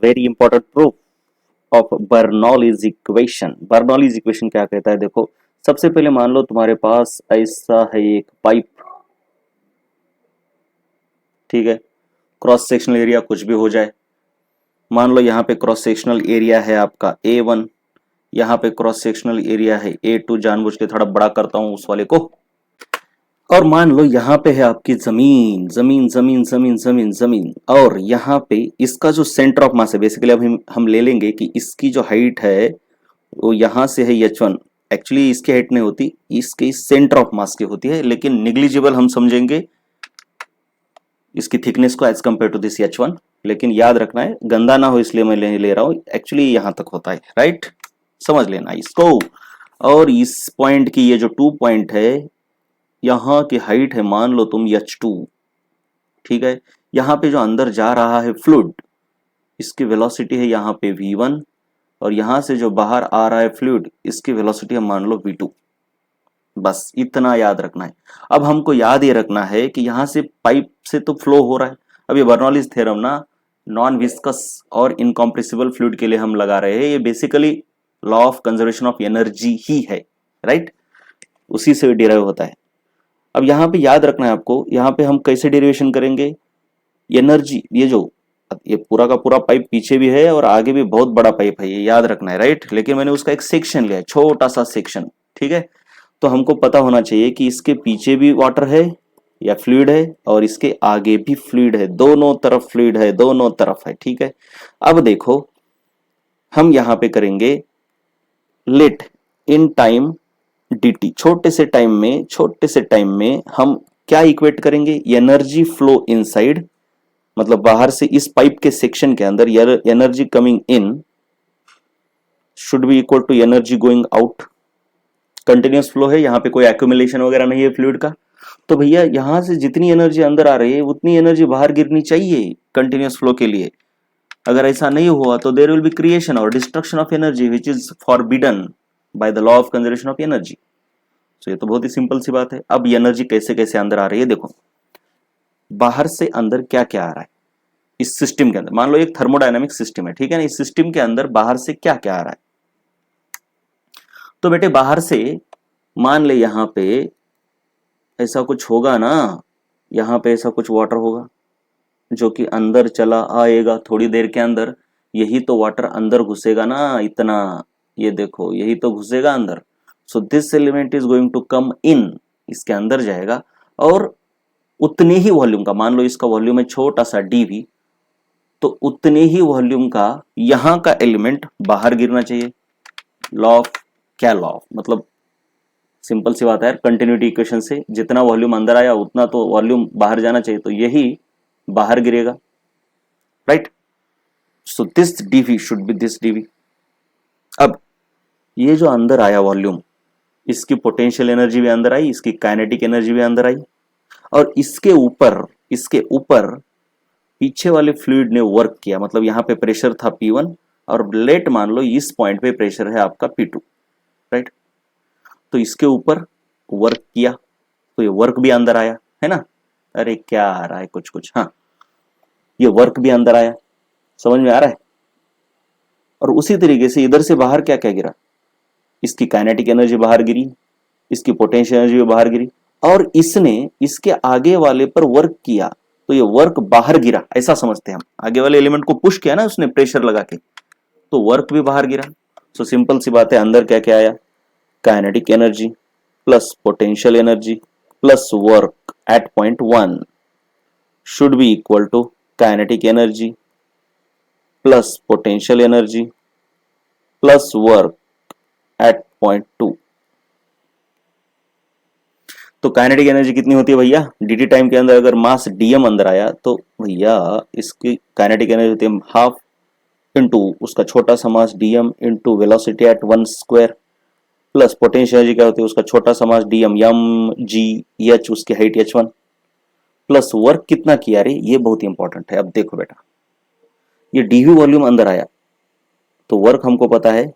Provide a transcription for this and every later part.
Very important proof of Bernoulli's equation. Bernoulli's equation क्या कहता है? देखो, सबसे पहले मान लो तुम्हारे पास ऐसा है एक पाइप, ठीक है। क्रॉस सेक्शनल एरिया कुछ भी हो जाए, मान लो यहाँ पे क्रॉस सेक्शनल एरिया है आपका A1, यहाँ पे क्रॉस सेक्शनल एरिया है A2, जानबूझ के थोड़ा बड़ा करता हूं उस वाले को। और मान लो यहाँ पे है आपकी जमीन जमीन जमीन जमीन जमीन जमीन, और यहाँ पे इसका जो सेंटर ऑफ मास है, बेसिकली अब हम ले लेंगे कि इसकी जो हाइट है वो यहाँ से है H1। एक्चुअली इसकी हाइट नहीं होती, इसके सेंटर ऑफ मास की होती है, लेकिन निग्लिजिबल हम समझेंगे इसकी थिकनेस को as compare to this H1। लेकिन याद रखना है, गंदा ना हो इसलिए मैं ले रहा हूँ, एक्चुअली यहाँ तक होता है, राइट। समझ लेना इसको। और इस पॉइंट की ये जो 2 पॉइंट है, यहाँ की हाइट है मान लो तुम H2, ठीक है। यहाँ पे जो अंदर जा रहा है फ्लूइड, इसकी वेलोसिटी है यहाँ पे V1, और यहाँ से जो बाहर आ रहा है फ्लूइड, इसकी वेलोसिटी है मान लो V2। बस इतना याद रखना है। अब हमको याद ये रखना है कि यहाँ से पाइप से तो फ्लो हो रहा है। अब ये बर्नौलीज थ्योरम ना नॉन विस्कस और इनकॉम्प्रेसिबल फ्लूइड के लिए हम लगा रहे हैं। ये basically law of conservation of energy ही है, राइट, उसी से डिराइव होता है। अब यहाँ पे याद रखना है आपको, यहाँ पे हम कैसे डेरिवेशन करेंगे एनर्जी, ये पूरा का पूरा पाइप पीछे भी है और आगे भी बहुत बड़ा पाइप है, ये याद रखना है, राइट। लेकिन मैंने उसका एक सेक्शन लिया है, छोटा सा सेक्शन, ठीक है। तो हमको पता होना चाहिए कि इसके पीछे भी वाटर है या फ्लूइड है, और इसके आगे भी फ्लूइड है, दोनों तरफ फ्लूइड है, दोनों तरफ है, ठीक है। अब देखो, हम यहाँ पे करेंगे लेट इन टाइम dt, छोटे से टाइम में हम क्या इक्वेट करेंगे? एनर्जी फ्लो इनसाइड, मतलब बाहर से इस पाइप के सेक्शन के अंदर energy coming in should be equal to energy going out. Continuous flow है, यहाँ पे कोई एक्यूमुलेशन वगैरह नहीं है फ्लूइड का, तो भैया यहां से जितनी एनर्जी अंदर आ रही है उतनी एनर्जी बाहर गिरनी चाहिए कंटिन्यूअस फ्लो के लिए। अगर ऐसा नहीं हुआ तो देयर विल बी क्रिएशन और destruction of energy which is forbidden by the law of conservation of energy. तो ये तो बहुत ही सिंपल सी बात है। अब एनर्जी कैसे कैसे अंदर आ रही है देखो, बाहर से अंदर क्या क्या आ रहा है इस सिस्टम के अंदर। मान लो एक थर्मोडायनामिक सिस्टम है, ठीक है ना। इस सिस्टम के अंदर बाहर से क्या क्या आ रहा है, तो बेटे बाहर से मान ले यहाँ पे ऐसा कुछ होगा ना, यहाँ पे ऐसा कुछ वाटर होगा जो कि अंदर चला आएगा थोड़ी देर के अंदर। यही तो वाटर अंदर घुसेगा ना, इतना, ये देखो यही तो घुसेगा अंदर। So this element is going to come in, इसके अंदर जाएगा, और उतने ही वॉल्यूम का, मान लो इसका वॉल्यूम है छोटा सा dv, तो उतने ही वॉल्यूम का यहां का एलिमेंट बाहर गिरना चाहिए। लॉ ऑफ, क्या लॉ ऑफ, मतलब सिंपल सी बात है यार, कंटिन्यूटी इक्वेशन से जितना वॉल्यूम अंदर आया उतना तो वॉल्यूम बाहर जाना चाहिए, तो यही बाहर गिरेगा, right. So this dv should be this dv। अब ये जो अंदर आया वॉल्यूम, इसकी पोटेंशियल एनर्जी भी अंदर आई, इसकी काइनेटिक एनर्जी भी अंदर आई, और इसके ऊपर पीछे वाले फ्लूइड ने वर्क किया, मतलब यहाँ पे प्रेशर था P1, और लेट मान लो इस पॉइंट पे प्रेशर है आपका P2, राइट। तो इसके ऊपर वर्क किया, तो ये वर्क भी अंदर आया, है ना। अरे क्या आ रहा है कुछ कुछ, हाँ, ये वर्क भी अंदर आया, समझ में आ रहा है। और उसी तरीके से इधर से बाहर क्या क्या गिरा, इसकी काइनेटिक एनर्जी बाहर गिरी, इसकी पोटेंशियल एनर्जी भी बाहर गिरी, और इसने इसके आगे वाले पर वर्क किया, तो ये वर्क बाहर गिरा, ऐसा समझते हैं हम। आगे वाले एलिमेंट को पुश किया ना उसने प्रेशर लगा के, तो वर्क भी बाहर गिरा। सो सिंपल सी बात है, अंदर क्या क्या आया, kinetic energy plus potential energy plus work at point 1 should be equal to kinetic energy plus potential energy plus work at point 2। तो काइनेटिक एनर्जी कितनी होती है भैया, dt टाइम के अंदर अगर मास dm अंदर आया तो भैया इसकी काइनेटिक एनर्जी होती है हाफ इंटू उसका छोटा सा मास dm into velocity at 1 square, plus potential energy क्या होती है, उसका छोटा सा मास dm m g h, उसकी हाइट h1, प्लस वर्क कितना किया रे, ये बहुत इंपॉर्टेंट है। अब देखो बेटा, ये dv वॉल्यूम अंदर आया, तो वर्क हमको पता है,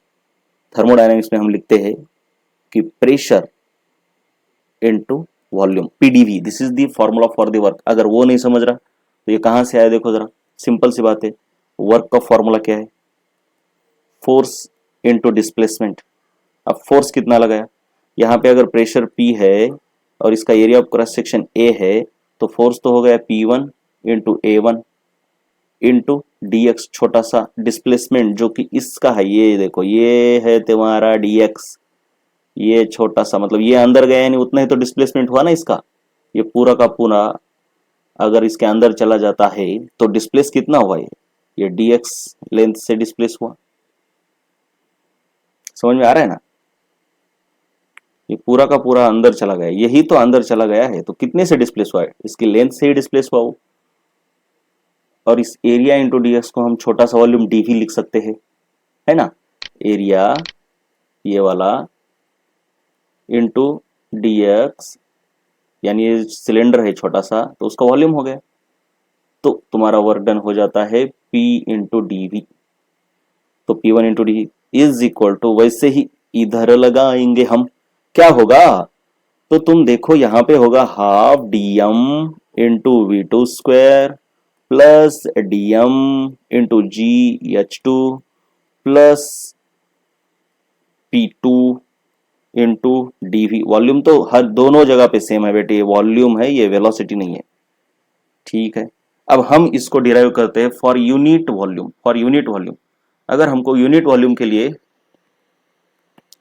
थर्मोडायनेमिक्स में हम लिखते हैं कि pressure into volume, PDV, this is the formula for the work. अगर वो नहीं समझ रहा तो ये कहां से आया देखो जरा, सिंपल सी बात है, वर्क का फॉर्मूला क्या है, फोर्स इनटू डिस्प्लेसमेंट। अब फोर्स कितना लगाया, यहाँ पे अगर प्रेशर P है और इसका area of cross section A है तो फोर्स तो हो गया P1 into A1 into dx, छोटा सा डिस्प्लेसमेंट जो कि इसका है, ये देखो ये है तुम्हारा dx, ये छोटा सा मतलब ये अंदर गया यानी उतना ही तो डिस्प्लेसमेंट हुआ ना इसका। ये पूरा का पूरा अगर इसके अंदर चला जाता है तो डिस्प्लेस कितना हुआ, ये dx लेंथ से डिस्प्लेस हुआ। समझ में आ रहा है ना, ये पूरा का पूरा अंदर चला गया, यही तो अंदर चला गया है, तो कितने से डिस्प्लेस हुआ है, इसकी लेंथ से ही डिस्प्लेस हुआ वो। और इस एरिया इंटू डीएक्स को हम छोटा सा वॉल्यूम dv लिख सकते हैं, है ना, एरिया ये वाला इंटू dx, यानी ये सिलेंडर है छोटा सा तो उसका वॉल्यूम हो गया, तो तुम्हारा वर्क डन हो जाता है P इंटू डी, तो P1 into D is equal to, वैसे ही इधर लगाएंगे हम, क्या होगा, तो तुम देखो यहाँ पे होगा half dm into V2 square plus dm into GH2 plus P2 into dv। Volume तो हर दोनों जगह पे सेम है बेटे, ये वॉल्यूम है, ये वेलोसिटी नहीं है, ठीक है। अब हम इसको डिराइव करते हैं for unit volume, for unit volume अगर हमको यूनिट वॉल्यूम के लिए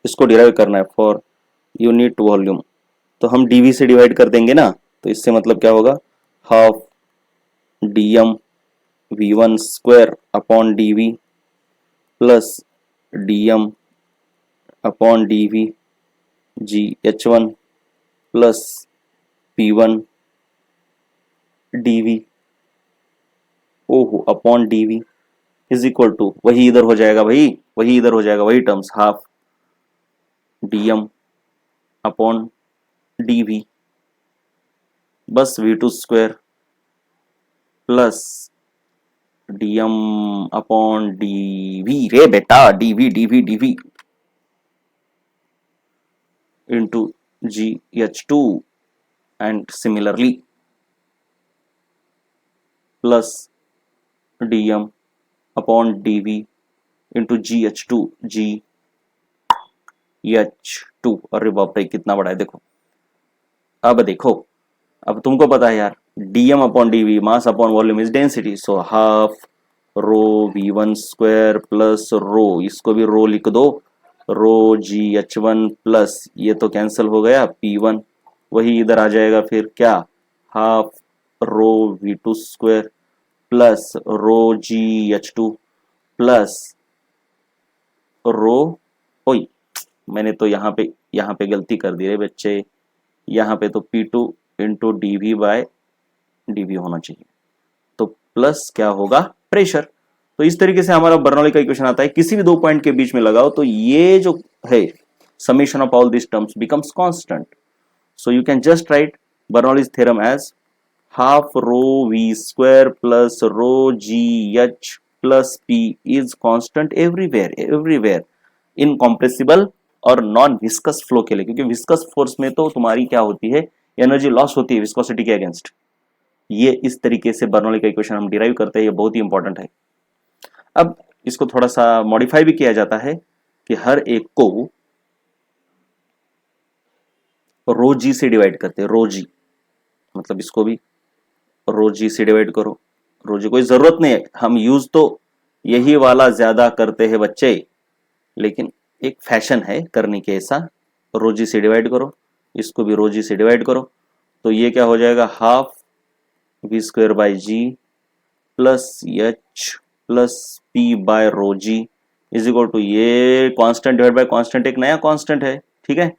इसको डिराइव करना है फॉर यूनिट वॉल्यूम, तो हम dv से डिवाइड कर देंगे ना, तो इससे मतलब क्या होगा, half dm v1 square upon dv plus dm upon dv gh1 plus p1 dv ओहो upon dv is equal to, वही इधर हो जाएगा भाई, वही इधर हो जाएगा, वही terms, half dm upon dv बस v2 square plus dm upon dv, रे बेटा dv dv dv into gh2 and similarly plus dm upon dv into gh2 gh2, अरे बाप रे कितना बड़ा है देखो। अब देखो, अब तुमको पता है यार dm upon dv mass upon volume is density, so half rho v1 square plus रो, इसको भी रो लिख दो, रो gh1 प्लस ये तो कैंसिल हो गया p1, वही इधर आ जाएगा फिर क्या, half rho v2 square plus रो gh2 प्लस रो, ओई मैंने तो यहाँ पे गलती कर दी रे बच्चे, यहाँ पे तो P2 into D bye D होना चाहिए, तो प्लस क्या होगा, प्रेशर। तो इस तरीके से हमारा बर्नौली का इक्वेशन आता है, किसी भी दो पॉइंट के बीच में लगाओ तो ये जो है summation of all this terms becomes constant, so you can just write Bernoulli's theorem as half rho V square plus rho G H plus P is constant everywhere in compressible और non viscous flow के लिए, क्योंकि viscous force में तो तुम्हारी क्या होती है, एनर्जी लॉस होती है विस्कोसिटी के अगेंस्ट। ये इस तरीके से बर्नौली का इक्वेशन हम डिराइव करते हैं, ये बहुत ही इंपॉर्टेंट है। अब इसको थोड़ा सा मॉडिफाई भी किया जाता है कि हर एक को रो जी से डिवाइड करते हैं, रो जी मतलब इसको भी रो जी से डिवाइड करो, रो जी कोई जरूरत नहीं है, हम यूज तो यही वाला ज्यादा करते हैं बच्चे, लेकिन एक फैशन है करने के ऐसा, रो जी से डिवाइड करो, इसको भी रो जी से डिवाइड करो, तो ये क्या हो जाएगा, half V square by G plus H plus P by rho G is equal to, ये कांस्टेंट डिवाइड बाय कांस्टेंट एक नया कांस्टेंट है, ठीक है।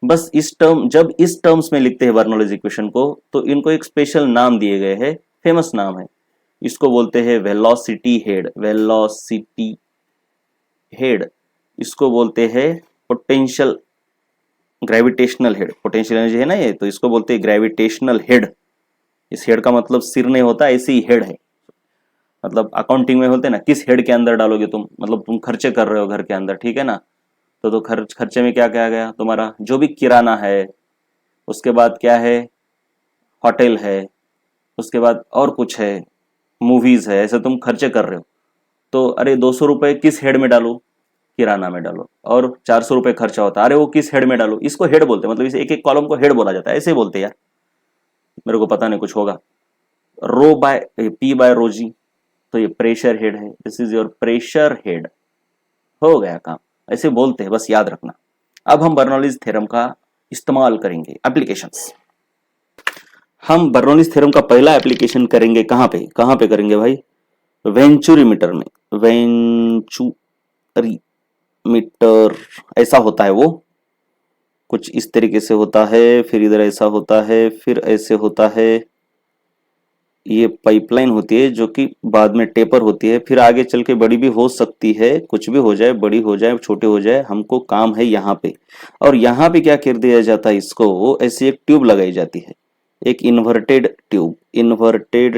बस इस टर्म, जब इस टर्म्स में लिखते हैं बर्नौलीज इक्वेशन को तो इनको एक स्पेशल नाम दिए गए हैं, फेमस नाम है, इसको बोलते हैं वेलोसिटी हेड, वेलोसिटी हेड, इसको बोलते हैं potential gravitational head, potential energy है ना ये, तो इसको बोलते हैं ग्रेविटेशनल हेड। इस हेड का मतलब सिर नहीं होता, ऐसे ही हेड है, मतलब अकाउंटिंग में होते हैं ना, किस हेड के अंदर डालोगे तुम, मतलब तुम खर्चे कर रहे हो घर के अंदर, ठीक है ना, तो खर्चे में क्या क्या गया तुम्हारा, जो भी किराना है, उसके बाद क्या है, होटल है, उसके बाद और कुछ है, मूवीज है, ऐसे तुम खर्चे कर रहे हो, तो अरे 200 रुपए किस हेड में डालो, किराना में डालो, और 400 रुपए खर्चा होता है, अरे वो किस हेड में डालो, इसको हेड बोलते हैं, मतलब इस एक एक कॉलम को हेड बोला जाता है, ऐसे बोलते हैं यार, मेरे को पता नहीं कुछ होगा। रो बाय पी बाय रो जी, तो ये प्रेशर हेड है, this is your pressure head, हो गया काम, ऐसे बोलते हैं, बस याद रखना। अब हम बर्नौलीज थ्योरम का इस्तेमाल करेंगे, एप्लीकेशंस। हम बर्नौलीज थ्योरम का पहला एप्लीकेशन करेंगे कहां पे करेंगे भाई, वेंचुरीमीटर में। वेंचुरीमीटर ऐसा होता है, वो कुछ इस तरीके से होता है, फिर इधर ऐसा होता है, फिर ऐसे होता है, ये पाइपलाइन होती है जो कि बाद में टेपर होती है, फिर आगे चल के बड़ी भी हो सकती है, कुछ भी हो जाए, बड़ी हो जाए छोटी हो जाए, हमको काम है यहाँ पे। और यहाँ पे क्या कर दिया जाता है, इसको ऐसी एक ट्यूब लगाई जाती है, एक इन्वर्टेड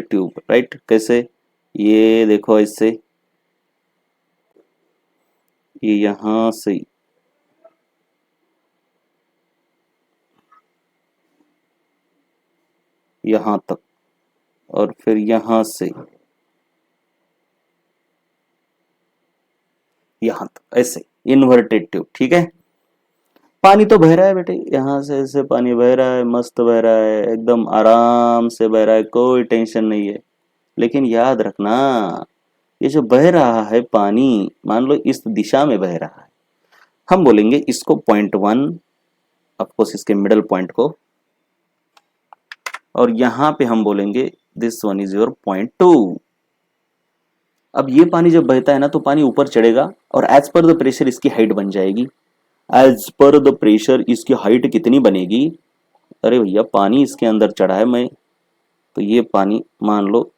ट्यूब, राइट। कैसे, ये देखो ऐसे, ये यहां से यहां तक, और फिर यहां से यहां तक, ऐसे इन्वर्टेड ट्यूब, ठीक है। पानी तो बह रहा है बेटे, यहां से ऐसे पानी बह रहा है, मस्त बह रहा है, एकदम आराम से बह रहा है, कोई टेंशन नहीं है। लेकिन याद रखना, ये जो बह रहा है पानी, मान लो इस दिशा में बह रहा है, हम बोलेंगे इसको पॉइंट वन, ऑफकोर्स इसके मिडल पॉइंट को, और यहां पे हम बोलेंगे this one is your point two. अब ये पानी जब बहता है ना, तो पानी ऊपर चढ़ेगा, और एज पर द प्रेशर इसकी हाइट बन जाएगी। एज पर द प्रेशर इसकी हाइट कितनी बनेगी, अरे भैया पानी इसके अंदर चढ़ा है, मैं तो ये पानी मान लो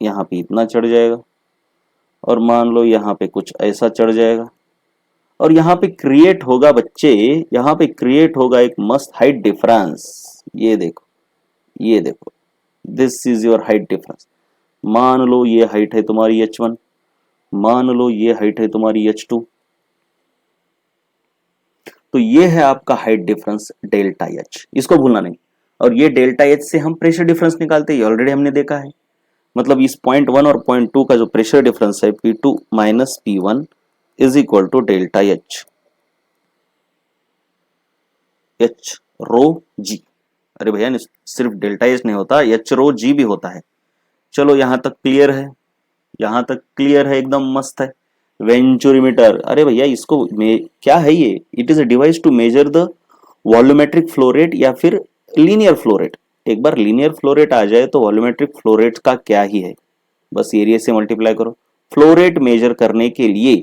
यहाँ पे इतना चढ़ जाएगा, और मान लो यहाँ पे कुछ ऐसा चढ़ जाएगा, और यहाँ पे क्रिएट होगा बच्चे, यहाँ पे क्रिएट होगा एक मस्त हाइट डिफरेंस। ये देखो, ये देखो, this is your height difference. मान लो ये हाइट है तुम्हारी h1, मान लो ये हाइट है तुम्हारी h2, तो ये है आपका हाइट डिफरेंस डेल्टा एच, इसको भूलना नहीं। और ये डेल्टा एच से हम प्रेशर डिफरेंस निकालते हैं, ऑलरेडी हमने देखा है। मतलब इस पॉइंट वन और पॉइंट टू का जो प्रेशर डिफरेंस है P2 minus P1 is equal to delta H rho g. अरे भैया सिर्फ डेल्टा एच नहीं होता, एच रो जी भी होता है। चलो यहां तक क्लियर है, यहां तक क्लियर है, एकदम मस्त है। वेंचुरीमीटर, अरे भैया इसको क्या है ये, it is a device to measure the volumetric flow rate या फिर लीनियर फ्लो रेट। एक बार लीनियर फ्लो रेट आ जाए तो वॉल्यूमेट्रिक फ्लो रेट का क्या ही है, बस एरिया से मल्टीप्लाई करो। फ्लो रेट मेजर करने के लिए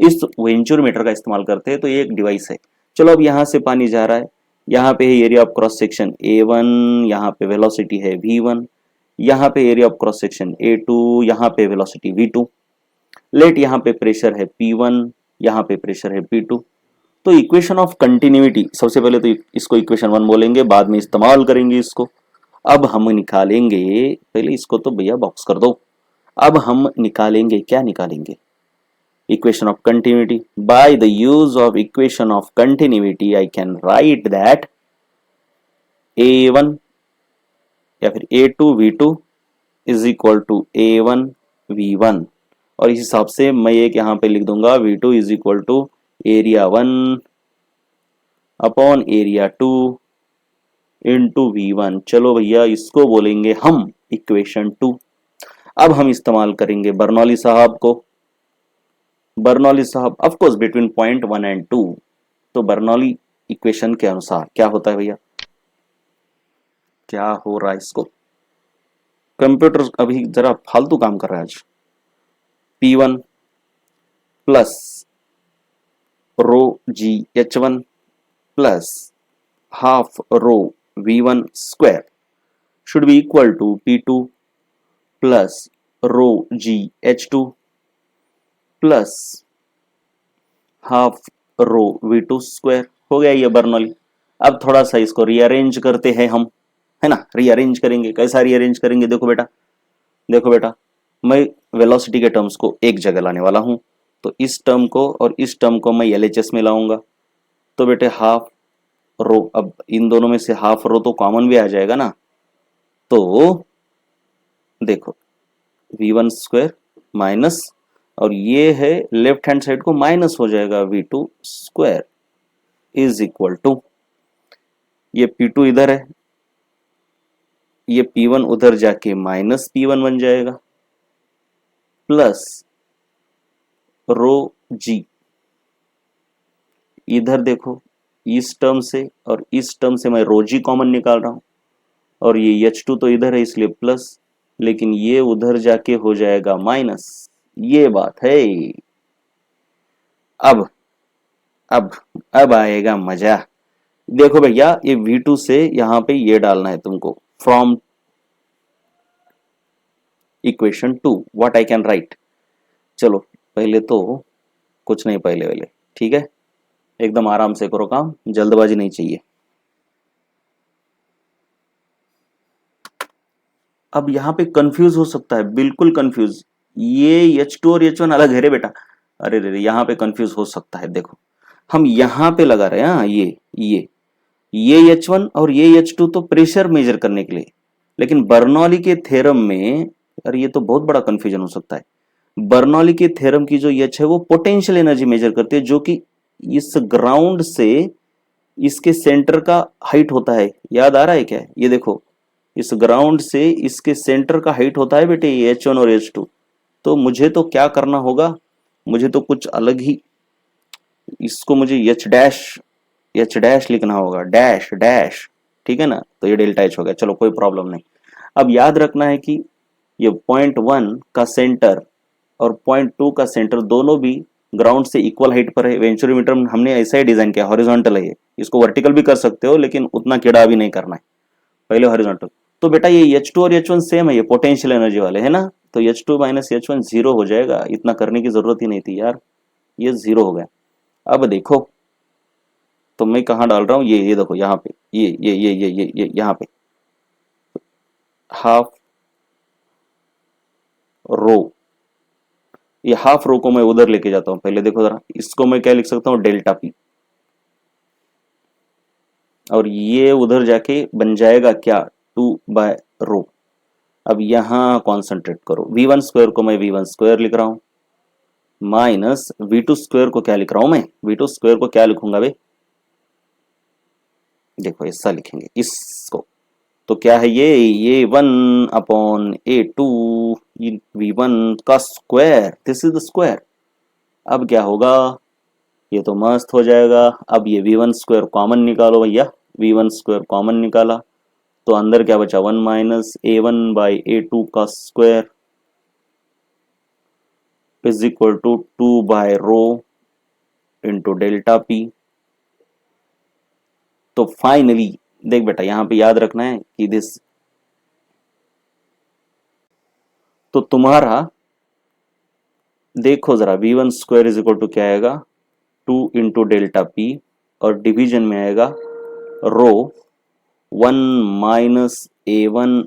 इस वेंचुरीमीटर का इस्तेमाल करते हैं, तो ये एक डिवाइस है। चलो अब यहां से पानी जा रहा है, यहाँ पे है area of cross section A1, यहाँ पे वेलोसिटी है V1, यहाँ पे area of cross section A2, यहाँ पे वेलोसिटी V2, लेट यहाँ पे प्रेशर है P1, यहाँ पे प्रेशर है P2। तो इक्वेशन ऑफ कंटिन्यूटी, सबसे पहले तो इसको इक्वेशन 1 बोलेंगे, बाद में इस्तेमाल करेंगे इसको। अब हम निकालेंगे, पहले इसको तो भैया बॉक्स कर दो। अब हम निकालेंगे, क्या निकालेंगे, equation of continuity. By the use of equation of continuity I can write that A1 या फिर A2 V2 is equal to A1 V1, और इस हिसाब से मैं एक यहां पे लिख दूंगा V2 is equal to area 1 upon area 2 into V1। चलो भैया इसको बोलेंगे हम इक्वेशन 2। अब हम इस्तेमाल करेंगे बर्नौली साहब को। बर्नौली साहब of course between point 1 and 2, तो बर्नौली इक्वेशन के अनुसार क्या होता है भैया, क्या हो रहा है इसको, कंप्यूटर अभी जरा फालतू काम कर रहा है आज। P1 plus rho ji H1 plus half rho V1 square should be equal to P2 plus rho ji H2 plus half rho V2 square. हो गया ये बर्नौली। अब थोड़ा सा इसको रीअरेंज करते हैं हम, है ना, रीअरेंज करेंगे। कैसा रीअरेंज करेंगे, देखो बेटा, देखो बेटा, मैं वेलोसिटी के टर्म्स को एक जगह लाने वाला हूं, तो इस टर्म को और इस टर्म को मैं LHS में लाऊंगा। तो बेटे हाफ रो, अब इन दोनों में से हाफ रो तो कॉमन भी आ जाएगा ना, तो देखो V1 स्क्वायर माइनस, और ये है लेफ्ट हैंड साइड को माइनस हो जाएगा V2 square is equal to, ये P2 इधर है, ये P1 उधर जाके माइनस P1 बन जाएगा, प्लस रो जी, इधर देखो इस टर्म से और इस टर्म से मैं रो जी कॉमन निकाल रहा हूं, और ये H2 तो इधर है इसलिए प्लस, लेकिन ये उधर जाके हो जाएगा माइनस। ये बात है। अब अब अब आएगा मजा। देखो भैया, ये V2 से यहां पे ये डालना है तुमको, from equation 2 what I can write. चलो पहले तो कुछ नहीं, पहले वाले ठीक है, एकदम आराम से करो काम, जल्दबाजी नहीं चाहिए। अब यहाँ पे कंफ्यूज हो सकता है, बिल्कुल कंफ्यूज, ये H2 और H1 अलग है रे बेटा। अरे रे, यहाँ पे कंफ्यूज हो सकता है। देखो हम यहाँ पे लगा रहे हैं, हाँ ये H1 और ये H2 तो प्रेशर मेजर करने के लिए, लेकिन बर्नौली के थ्योरम में, अरे ये तो बहुत बड़ा कंफ्यूजन हो सकता है। बर्नौली के थ्योरम की जो H है वो पोटेंशियल एनर्जी मेजर करती है, जो कि इस ग्राउंड से इसके सेंटर का हाइट होता है। याद आ रहा है क्या? ये देखो, इस ग्राउंड से इसके सेंटर का हाइट होता है बेटे ये H1 और H2। तो मुझे तो क्या करना होगा, मुझे तो कुछ अलग ही, इसको मुझे एच डैश लिखना होगा, डैश डैश, ठीक है ना। तो ये डेल्टा एच हो गया, चलो कोई प्रॉब्लम नहीं। अब याद रखना है कि ये .1 का सेंटर और .2 का सेंटर दोनों भी ग्राउंड से इक्वल हाइट पर है। वेंचुरीमीटर हमने ऐसा ही डिजाइन किया, हॉरिजॉन्टल है ये, इसको वर्टिकल भी कर सकते हो लेकिन उतना कीड़ा भी नहीं करना है, पहले हॉरिजॉन्टल। तो बेटा ये H2 और H1 सेम है, ये पोटेंशियल एनर्जी वाले है ना, तो H2 माइनस H1 जीरो हो जाएगा। इतना करने की जरूरत ही नहीं थी यार, ये जीरो हो गया। अब देखो तो मैं कहाँ डाल रहा हूँ, ये देखो यहाँ पे, ये यहाँ पे हाफ रो, ये हाफ रो को मैं उधर लेके जाता हूँ। पहले देखो जरा, इसको मैं क्या लिख सकता हूँ, डेल्टा पी, और ये उधर जाके बन जाएगा क्या, 2/रो। अब यहां कॉन्सेंट्रेट करो, V1 स्क्वायर को मैं V1 स्क्वायर लिख रहा हूं, माइनस V2 स्क्वायर को क्या लिख रहा हूं मैं, V2 स्क्वायर को क्या लिखूंगा भाई, देखो ऐसा लिखेंगे इसको। तो क्या है ये 1/A2 V1 का square, this is the square. अब क्या होगा, ये तो मस्त हो जाएगा। अब ये V1 स्क्वायर कॉमन निकालो भैया, V1 स्क्वायर कॉमन निकाला तो अंदर क्या बचा, 1 माइनस A1/A2 का स्क्वायर इज इक्वल टू 2/रो इंटू डेल्टा पी। तो फाइनली देख बेटा, यहां पे याद रखना है कि दिस, तो तुम्हारा देखो जरा, V1 square is equal to क्या आएगा, 2 इंटू डेल्टा पी, और डिवीजन में आएगा रो 1 minus A1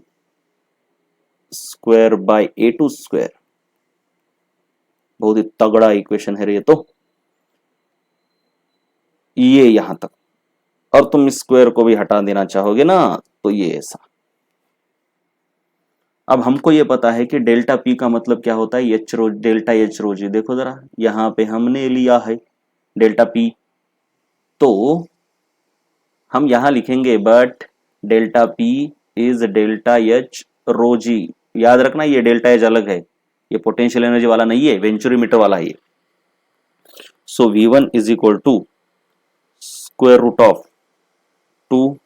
square by A2 square. बहुत ही तगड़ा इक्वेशन है ये तो, ये यहां तक, और तुम स्क्वायर को भी हटा देना चाहोगे ना, तो ये ऐसा। अब हमको ये पता है कि डेल्टा पी का मतलब क्या होता है, एच रो, डेल्टा एच रो जी। देखो जरा, यहां पे हमने लिया है डेल्टा पी, तो हम यहां लिखेंगे but delta P is delta H rho g. याद रखना ये डेल्टा एच अलग है, ये पोटेंशियल एनर्जी वाला नहीं है, वेंचुरीमीटर वाला है ये। So V1 is equal to square root of 2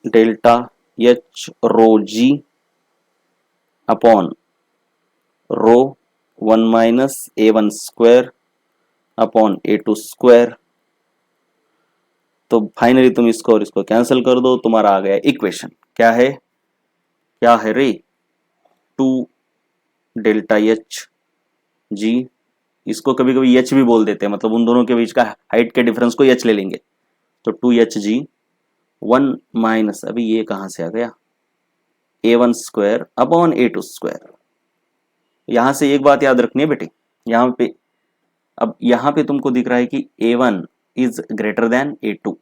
delta H rho G upon rho 1 minus A1 square upon A2 square. तो फाइनली तुम इसको और इसको कैंसिल कर दो, तुम्हारा आ गया इक्वेशन। क्या है, क्या है रे, 2 डेल्टा एच जी, इसको कभी कभी एच भी बोल देते हैं, मतलब उन दोनों के बीच का हाइट के डिफरेंस को एच ले लेंगे। तो 2HG 1 माइनस, अभी ये कहां से आ गया, A1 square upon A2 square. यहां से एक बात याद रखनी है बेटे, यहां पे, अब यहां पे तुमको दिख रहा है कि A1 is greater than A2,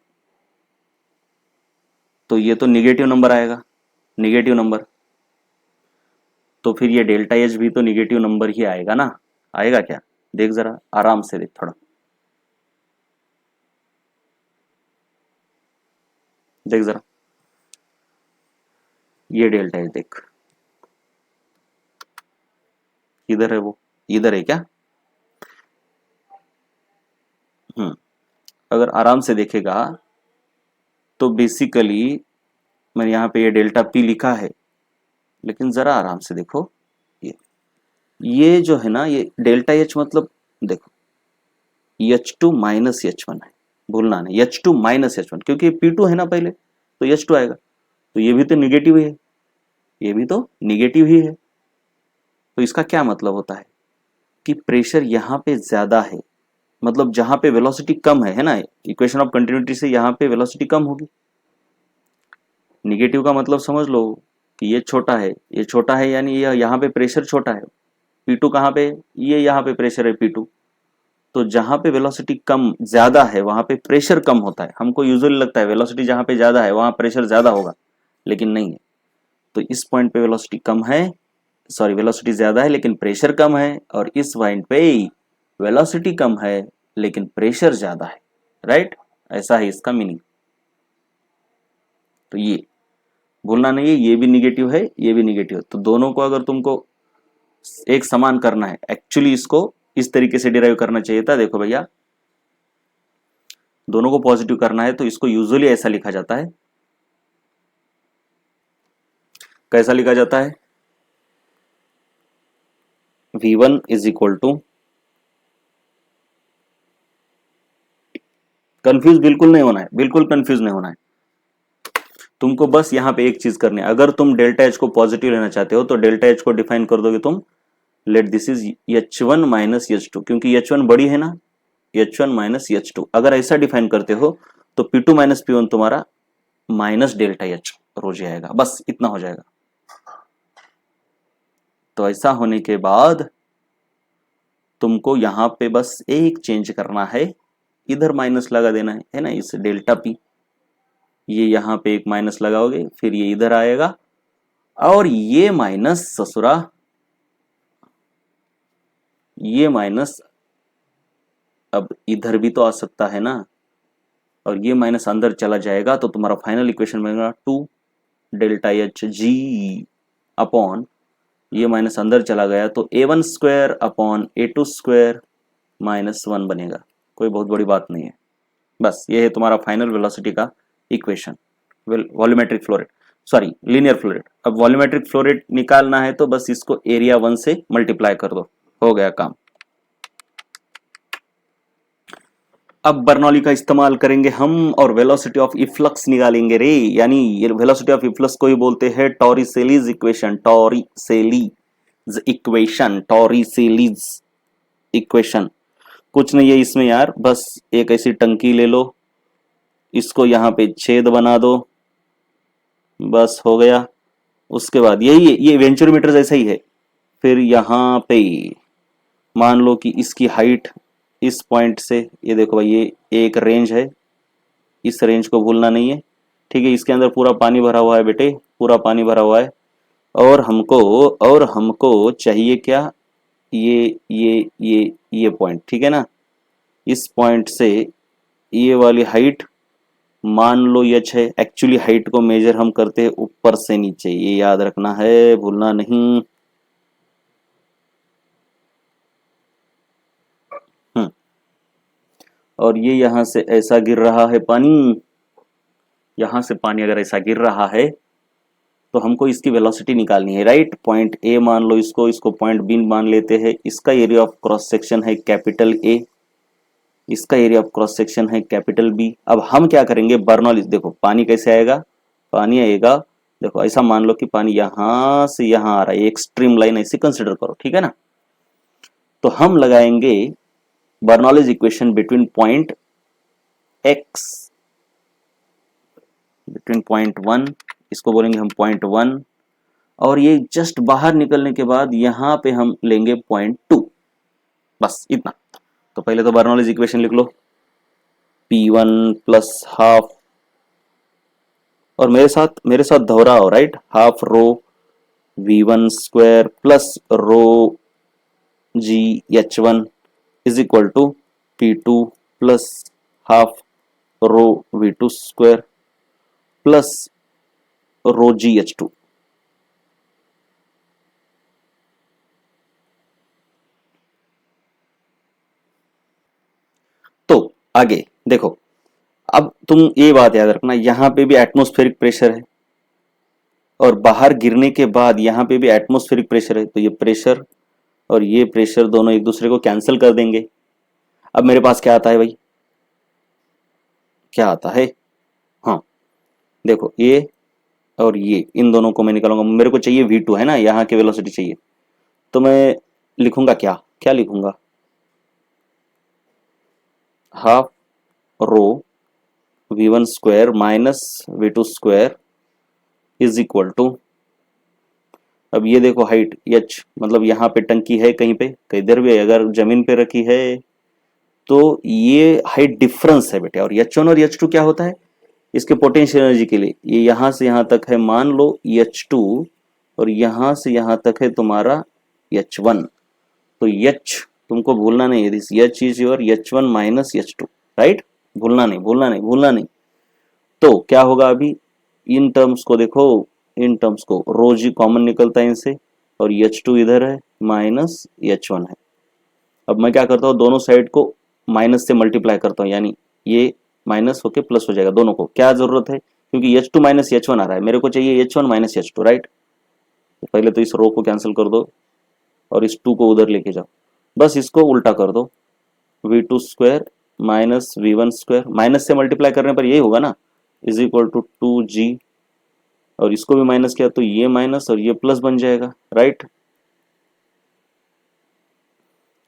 तो ये तो निगेटिव नंबर आएगा, निगेटिव नंबर। तो फिर ये डेल्टा एच भी तो निगेटिव नंबर ही आएगा ना, आएगा क्या? देख जरा आराम से देख, थोड़ा देख जरा, ये डेल्टा एच देख, इधर है वो, इधर है क्या? अगर आराम से देखेगा तो बेसिकली मैंने यहाँ पे ये डेल्टा पी लिखा है, लेकिन जरा आराम से देखो, ये जो है ना, ये डेल्टा एच मतलब देखो H2 माइनस H1 है, भूलना नहीं, H2 माइनस H1, क्योंकि P2 है ना पहले, तो H2 आएगा, तो ये भी तो निगेटिव है, ये भी तो निगेटिव ही है। तो इसका क्या मतलब होता है कि प्रेशर यहाँ पे ज्यादा है, मतलब जहां पे वेलोसिटी कम है ना, इक्वेशन ऑफ कंटिन्यूटी से यहाँ पे वेलोसिटी कम होगी। निगेटिव का मतलब समझ लो कि ये छोटा है, ये छोटा है, यानी ये यहाँ पे प्रेशर छोटा है। P2 कहाँ पे? ये यहाँ पे प्रेशर है P2, तो जहां पे वेलोसिटी कम ज्यादा है वहां पे प्रेशर कम होता है। हमको यूजुअली लगता है वेलोसिटी जहां पे ज्यादा है वहां प्रेशर ज्यादा होगा, लेकिन नहीं है। तो इस पॉइंट पे वेलोसिटी कम है, सॉरी वेलोसिटी ज्यादा है लेकिन प्रेशर कम है, और इस पॉइंट पे वेलोसिटी कम है लेकिन प्रेशर ज्यादा है, राइट? ऐसा है इसका मीनिंग। तो ये भूलना नहीं है, ये भी निगेटिव है, ये भी निगेटिव है, तो दोनों को अगर तुमको एक समान करना है, एक्चुअली इसको इस तरीके से डिराइव करना चाहिए था। देखो भैया, दोनों को पॉजिटिव करना है तो इसको यूजुअली ऐसा लिखा जाता है, कैसा लिखा जाता है? V1 is equal to, confuse बिल्कुल नहीं होना है, बिल्कुल कंफ्यूज नहीं होना है, तुमको बस यहां पे एक चीज करनी है। अगर तुम डेल्टा एच को पॉजिटिव लेना चाहते हो तो डेल्टा एच को डिफाइन कर दोगे तुम, let this is H1 minus H2, क्योंकि H1 बड़ी है ना, H1 माइनस H2। अगर ऐसा डिफाइन करते हो तो P2 माइनस P1 तुम्हारा माइनस डेल्टा एच रोज आएगा, बस इतना हो जाएगा। तो ऐसा होने के बाद तुमको यहां पे बस एक चेंज करना है, इधर माइनस लगा देना है ना, इस डेल्टा पी, ये यहां पे एक माइनस लगाओगे, फिर ये इधर आएगा, और ये माइनस ससुरा, ये माइनस अब इधर भी तो आ सकता है ना, और ये माइनस अंदर चला जाएगा, तो तुम्हारा फाइनल इक्वेशन बनेगा 2 डेल्टा एच जी अपॉन, ये माइनस अंदर चला गया तो A1 square upon A2 square minus 1 बनेगा। कोई बहुत बड़ी बात नहीं है, बस ये है तुम्हारा फाइनल वेलोसिटी का equation, volumetric flow rate, sorry linear flow rate. अब वॉल्यूमेट्रिक फ्लो रेट निकालना है तो बस इसको एरिया 1 से मल्टीप्लाई कर दो, हो गया काम। अब बर्नौली का इस्तेमाल करेंगे हम और वेलोसिटी ऑफ इफ्लक्स निकालेंगे रे, यानी ये वेलोसिटी ऑफ इफ्लक्स को ही बोलते हैं टॉरिसेलीज इक्वेशन, टॉरिसेलीज इक्वेशन, टॉरिसेलीज इक्वेशन। कुछ नहीं है इसमें यार, बस एक ऐसी टंकी ले लो, इसको यहाँ पे छेद बना दो, बस हो गया। उसके बाद यही है, ये वेंचुरोमीटर जैसा ही है। फिर यहाँ पे मान लो कि इसकी हाइट इस पॉइंट से, ये देखो भाई ये एक रेंज है, इस रेंज को भूलना नहीं है, ठीक है? इसके अंदर पूरा पानी भरा हुआ है बेटे, पूरा पानी भरा हुआ है, और हमको चाहिए क्या? ये पॉइंट, ठीक है ना? इस पॉइंट से ये वाली हाइट मान लो h है, एक्चुअली हाइट को मेजर हम करते हैं ऊपर से नीचे, ये याद रखना है, भूलना नहीं। और ये यहां से ऐसा गिर रहा है पानी, यहां से पानी अगर ऐसा गिर रहा है तो हमको इसकी वेलोसिटी निकालनी है, राइट? पॉइंट ए मान लो इसको, इसको पॉइंट बी मान लेते हैं, इसका एरिया ऑफ क्रॉस सेक्शन है कैपिटल ए, इसका एरिया ऑफ क्रॉस सेक्शन है कैपिटल बी। अब हम क्या करेंगे, बर्नौलीज, देखो पानी कैसे आएगा, पानी आएगा, देखो ऐसा मान लो कि पानी यहां से यहां आ रहा है, एक स्ट्रीम लाइन ऐसे कंसिडर करो, ठीक है ना? तो हम लगाएंगे Bernoulli's equation between point x, between point 1, इसको बोलेंगे हम पॉइंट 1, और ये जस्ट बाहर निकलने के बाद यहां पे हम लेंगे पॉइंट 2, बस इतना। तो पहले तो बर्नौलीज इक्वेशन लिख लो, P1 प्लस हाफ, और मेरे साथ दोहराओ, right? Half rho V1 square plus rho ji H1 is equal to P2 plus half rho V2 square plus rho ji H2। तो आगे देखो, अब तुम ये बात याद रखना, यहां पे भी एटमॉस्फेरिक प्रेशर है और बाहर गिरने के बाद यहां पे भी एटमॉस्फेरिक प्रेशर है, तो ये प्रेशर और ये प्रेशर दोनों एक दूसरे को कैंसिल कर देंगे। अब मेरे पास क्या आता है भाई, क्या आता है, हाँ देखो ये और ये, इन दोनों को मैं निकालूंगा, मेरे को चाहिए V2 है ना, यहाँ की वेलोसिटी चाहिए, तो मैं लिखूंगा क्या, क्या लिखूंगा, half rho V1 square minus V2 square is equal to, अब ये देखो हाइट h, मतलब यहाँ पे टंकी है कहीं पे, किधर भी है, अगर जमीन पे रखी है तो ये हाइट डिफरेंस है बेटे, और H1 और H2 क्या होता है, इसके पोटेंशियल एनर्जी के लिए, ये यहां से यहां तक है मान लो H2 और यहां से यहां तक है तुम्हारा H1, तो H तुमको भूलना नहीं है, this H is your H1 minus H2, right, भूलना नहीं भूलना नहीं भूलना नहीं। तो क्या होगा अभी, इन टर्म्स को देखो, इन टर्म्स को रो जी कॉमन निकलता है इनसे, और H2 इधर है माइनस H1 है। अब मैं क्या करता हूँ, दोनों साइड को माइनस से मल्टीप्लाई करता हूँ, यानी ये माइनस होके प्लस हो जाएगा, दोनों को क्या जरूरत है, क्योंकि H2 माइनस H1 आ रहा है, मेरे को चाहिए H1 माइनस H2, राइट। तो पहले तो इस रो को कैंसिल कर दो और इस 2 को उधर लेके जाओ, बस इसको उल्टा कर दो, V2 square minus V1 square, minus से मल्टीप्लाई करने पर यही होगा ना, इज इक्वल टू 2G, और इसको भी माइनस किया तो ये माइनस और ये प्लस बन जाएगा, राइट,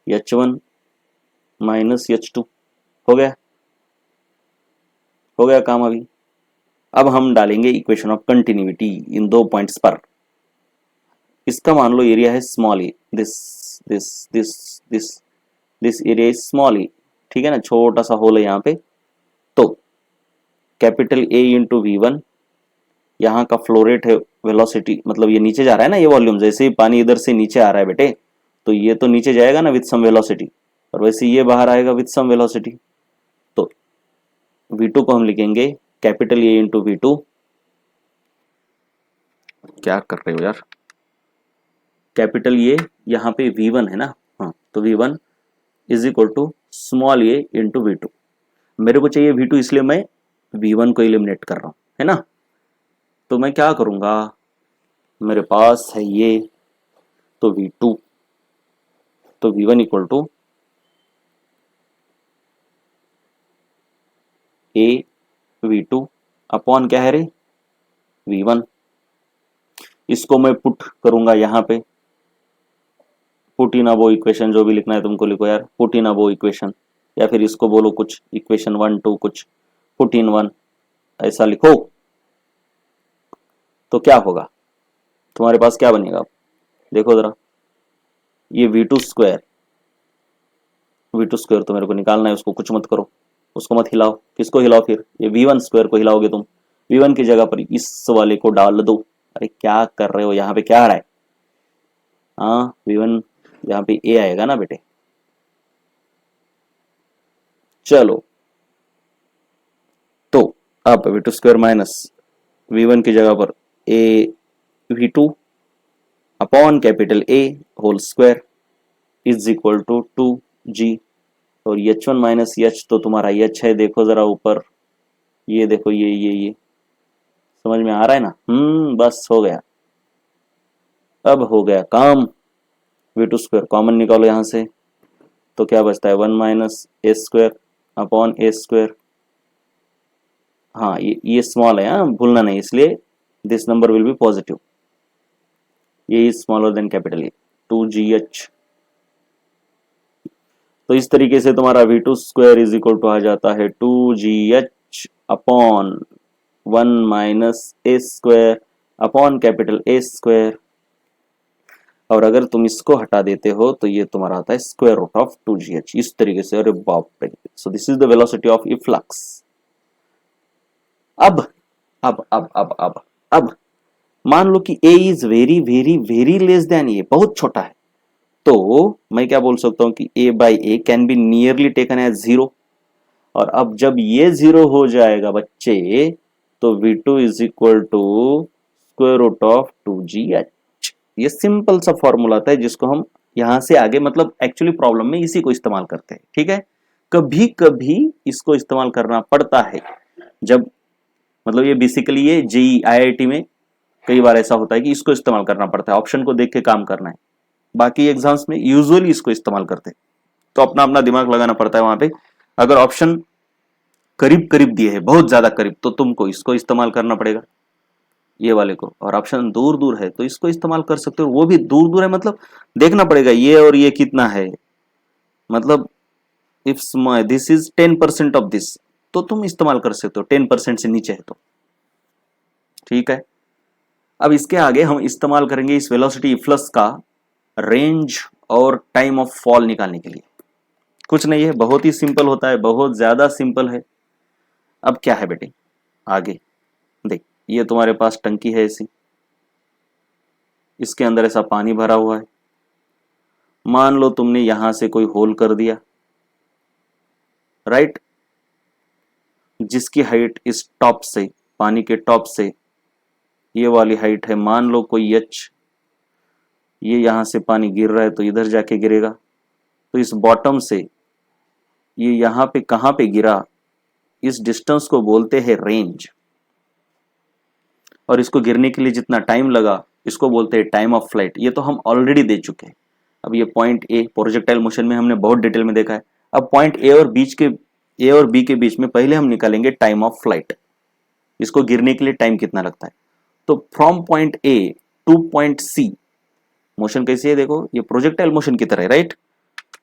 H1 माइनस H2 हो गया, हो गया काम अभी। अब हम डालेंगे equation of continuity in 2 points पर। इसका मान लो एरिया है small A, this this this this this area is small A, ठीक है ना, छोटा सा होल है यहाँ पे। तो कैपिटल ए इंटू V1, यहाँ का फ्लो रेट है, वेलोसिटी मतलब ये नीचे जा रहा है ना, ये वॉल्यूम, जैसे ही पानी इधर से नीचे आ रहा है बेटे, तो ये तो नीचे जाएगा ना विथ सम वेलोसिटी, और वैसे ये बाहर आएगा विथ सम वेलोसिटी। तो V2 को हम लिखेंगे कैपिटल ए इंटू V2, क्या कर रहे हो यार, कैपिटल ए यहाँ पे V1 है ना, हाँ तो V1 is equal to small a into V2, मेरे को चाहिए V2 इसलिए मैं V1 को एलिमिनेट कर रहा हूँ, है ना। तो मैं क्या करूंगा, मेरे पास है ये, तो V2, तो V1 equal to A V2 upon क्या है रे, V1, इसको मैं पुट करूंगा यहाँ पे, पुट इन अबो इक्वेशन, जो भी लिखना है तुमको लिखो यार, पुट इन अबो इक्वेशन, या फिर इसको बोलो कुछ इक्वेशन 1 2 कुछ, पुट इन 1 ऐसा लिखो, तो क्या होगा तुम्हारे पास, क्या बनेगा, देखो जरा, ये V2 स्क्वायर, V2 स्क्वायर तो मेरे को निकालना है, उसको कुछ मत करो, उसको मत हिलाओ, किसको हिलाओ फिर, ये V1 स्क्वायर को हिलाओगे तुम, V1 की जगह पर इस वाले को डाल दो, अरे क्या कर रहे हो, यहाँ पे क्या आ रहा है, हाँ V1 यहाँ पे ए आएगा ना बेटे, चलो तो अब V2 स्क्वायर माइनस V1 की जगह पर a V2 upon capital A whole square is equal to 2G, और H1 माइनस H तो तुम्हारा H है, देखो जरा ऊपर, ये देखो ये समझ में आ रहा है ना, बस हो गया, अब हो गया काम। V2 स्क्वायर कॉमन निकालो यहाँ से, तो क्या बचता है 1 minus A square upon A square, हाँ ये स्मॉल है, हाँ भूलना नहीं, इसलिए this number will be positive, ये is smaller than capital A, 2GH। तो इस तरीके से तुम्हारा V2 square is equal to आ जाता है 2GH upon 1 minus A square upon capital A square, और अगर तुम इसको हटा देते हो तो ये तुम्हारा आता है स्क्वायर रूट ऑफ 2GH, इस तरीके से, अरे बाप रे। So this is the velocity of efflux. अब अब अब अब अब अब मान लो कि a is very very very less than A, बहुत छोटा है, तो मैं क्या बोल सकता हूं कि a by A can be nearly taken as zero. और अब जब ये जीरो हो जाएगा बच्चे, तो V2 is equal to square root of 2GH। ये सिंपल सा फॉर्मूला था जिसको हम यहां से आगे मतलब एक्चुअली प्रॉब्लम में इसी को इस्तेमाल करते हैं, ठीक है। कभी कभी इसको इस्तेमाल करना पड़ता है, जब मतलब ये बेसिकली ये जेई IIT में कई बार ऐसा होता है कि इसको इस्तेमाल करना पड़ता है, ऑप्शन को देख के काम करना है। बाकी एग्जाम्स में यूजुअली इसको इस्तेमाल करते हैं, तो अपना अपना दिमाग लगाना पड़ता है वहां पे। अगर ऑप्शन करीब करीब दिए है, बहुत ज्यादा करीब, तो तुमको इसको इस्तेमाल करना पड़ेगा, ये वाले को। और ऑप्शन दूर दूर है तो इसको इस्तेमाल कर सकते हो, वो भी दूर दूर है मतलब देखना पड़ेगा ये और ये कितना है। मतलब if this is 10% of this, तो तुम इस्तेमाल कर सकते हो, 10% से नीचे है तो, ठीक है। अब इसके आगे हम इस्तेमाल करेंगे इस वेलोसिटी फ्लक्स का रेंज और टाइम ऑफ फॉल निकालने के लिए। कुछ नहीं है, बहुत ही सिंपल होता है, बहुत ज्यादा सिंपल है। अब क्या है बेटे आगे देख, ये तुम्हारे पास टंकी है ऐसी, इसके अंदर ऐसा पानी भरा हुआ है। मान लो तुमने यहां से कोई होल कर दिया, राइट, जिसकी हाइट इस टॉप से, पानी के टॉप से ये वाली हाइट है, मान लो कोई H। ये यहां से पानी गिर रहा है तो इधर जाके गिरेगा, तो इस बॉटम से ये यहां पे कहां पे गिरा, इस डिस्टेंस को बोलते हैं रेंज। और इसको गिरने के लिए जितना टाइम लगा, इसको बोलते हैं टाइम ऑफ फ्लाइट। ये तो हम ऑलरेडी दे चुके हैं। अब ये पॉइंट ए प्रोजेक्टाइल मोशन में हमने बहुत डिटेल में देखा है। अब पॉइंट ए और बी के बीच में पहले हम निकालेंगे टाइम ऑफ फ्लाइट, इसको गिरने के लिए टाइम कितना लगता है। तो from point A to point C motion कैसी है देखो, ये प्रोजेक्टाइल मोशन की तरह है, राइट।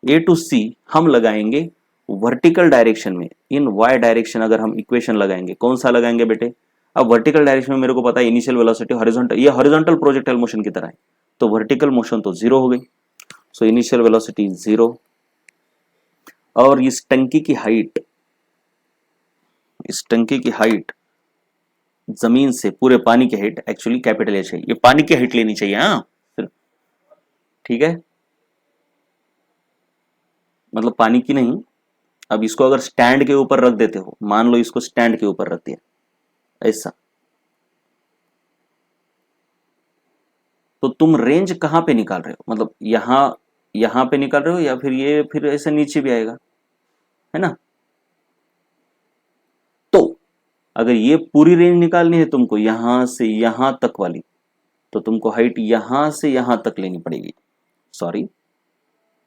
ए टू सी हम लगाएंगे वर्टिकल डायरेक्शन में, इन वाई डायरेक्शन। अगर हम इक्वेशन लगाएंगे, कौन सा लगाएंगे बेटे, अब वर्टिकल डायरेक्शन में मेरे को पता है इनिशियल वेलोसिटी हॉरिजॉन्टल, ये हॉरिजॉन्टल प्रोजेक्टाइल मोशन की तरह है, तो वर्टिकल मोशन तो जीरो हो गई। So initial velocity zero. और इस टंकी की हाइट जमीन से पूरे पानी की हाइट एक्चुअली कैपिटल एच है, ये पानी की हाइट लेनी चाहिए, हाँ ठीक है, मतलब पानी की नहीं। अब इसको अगर स्टैंड के ऊपर रख देते हो, मान लो इसको स्टैंड के ऊपर रख दिया ऐसा, तो तुम रेंज कहां पे निकाल रहे हो, मतलब यहां पे निकाल रहे हो या फिर ये फिर ऐसे नीचे भी आएगा, है ना। तो अगर ये पूरी रेंज निकालनी है तुमको यहां से यहां तक वाली, तो तुमको हाइट यहां से यहां तक लेनी पड़ेगी, सॉरी,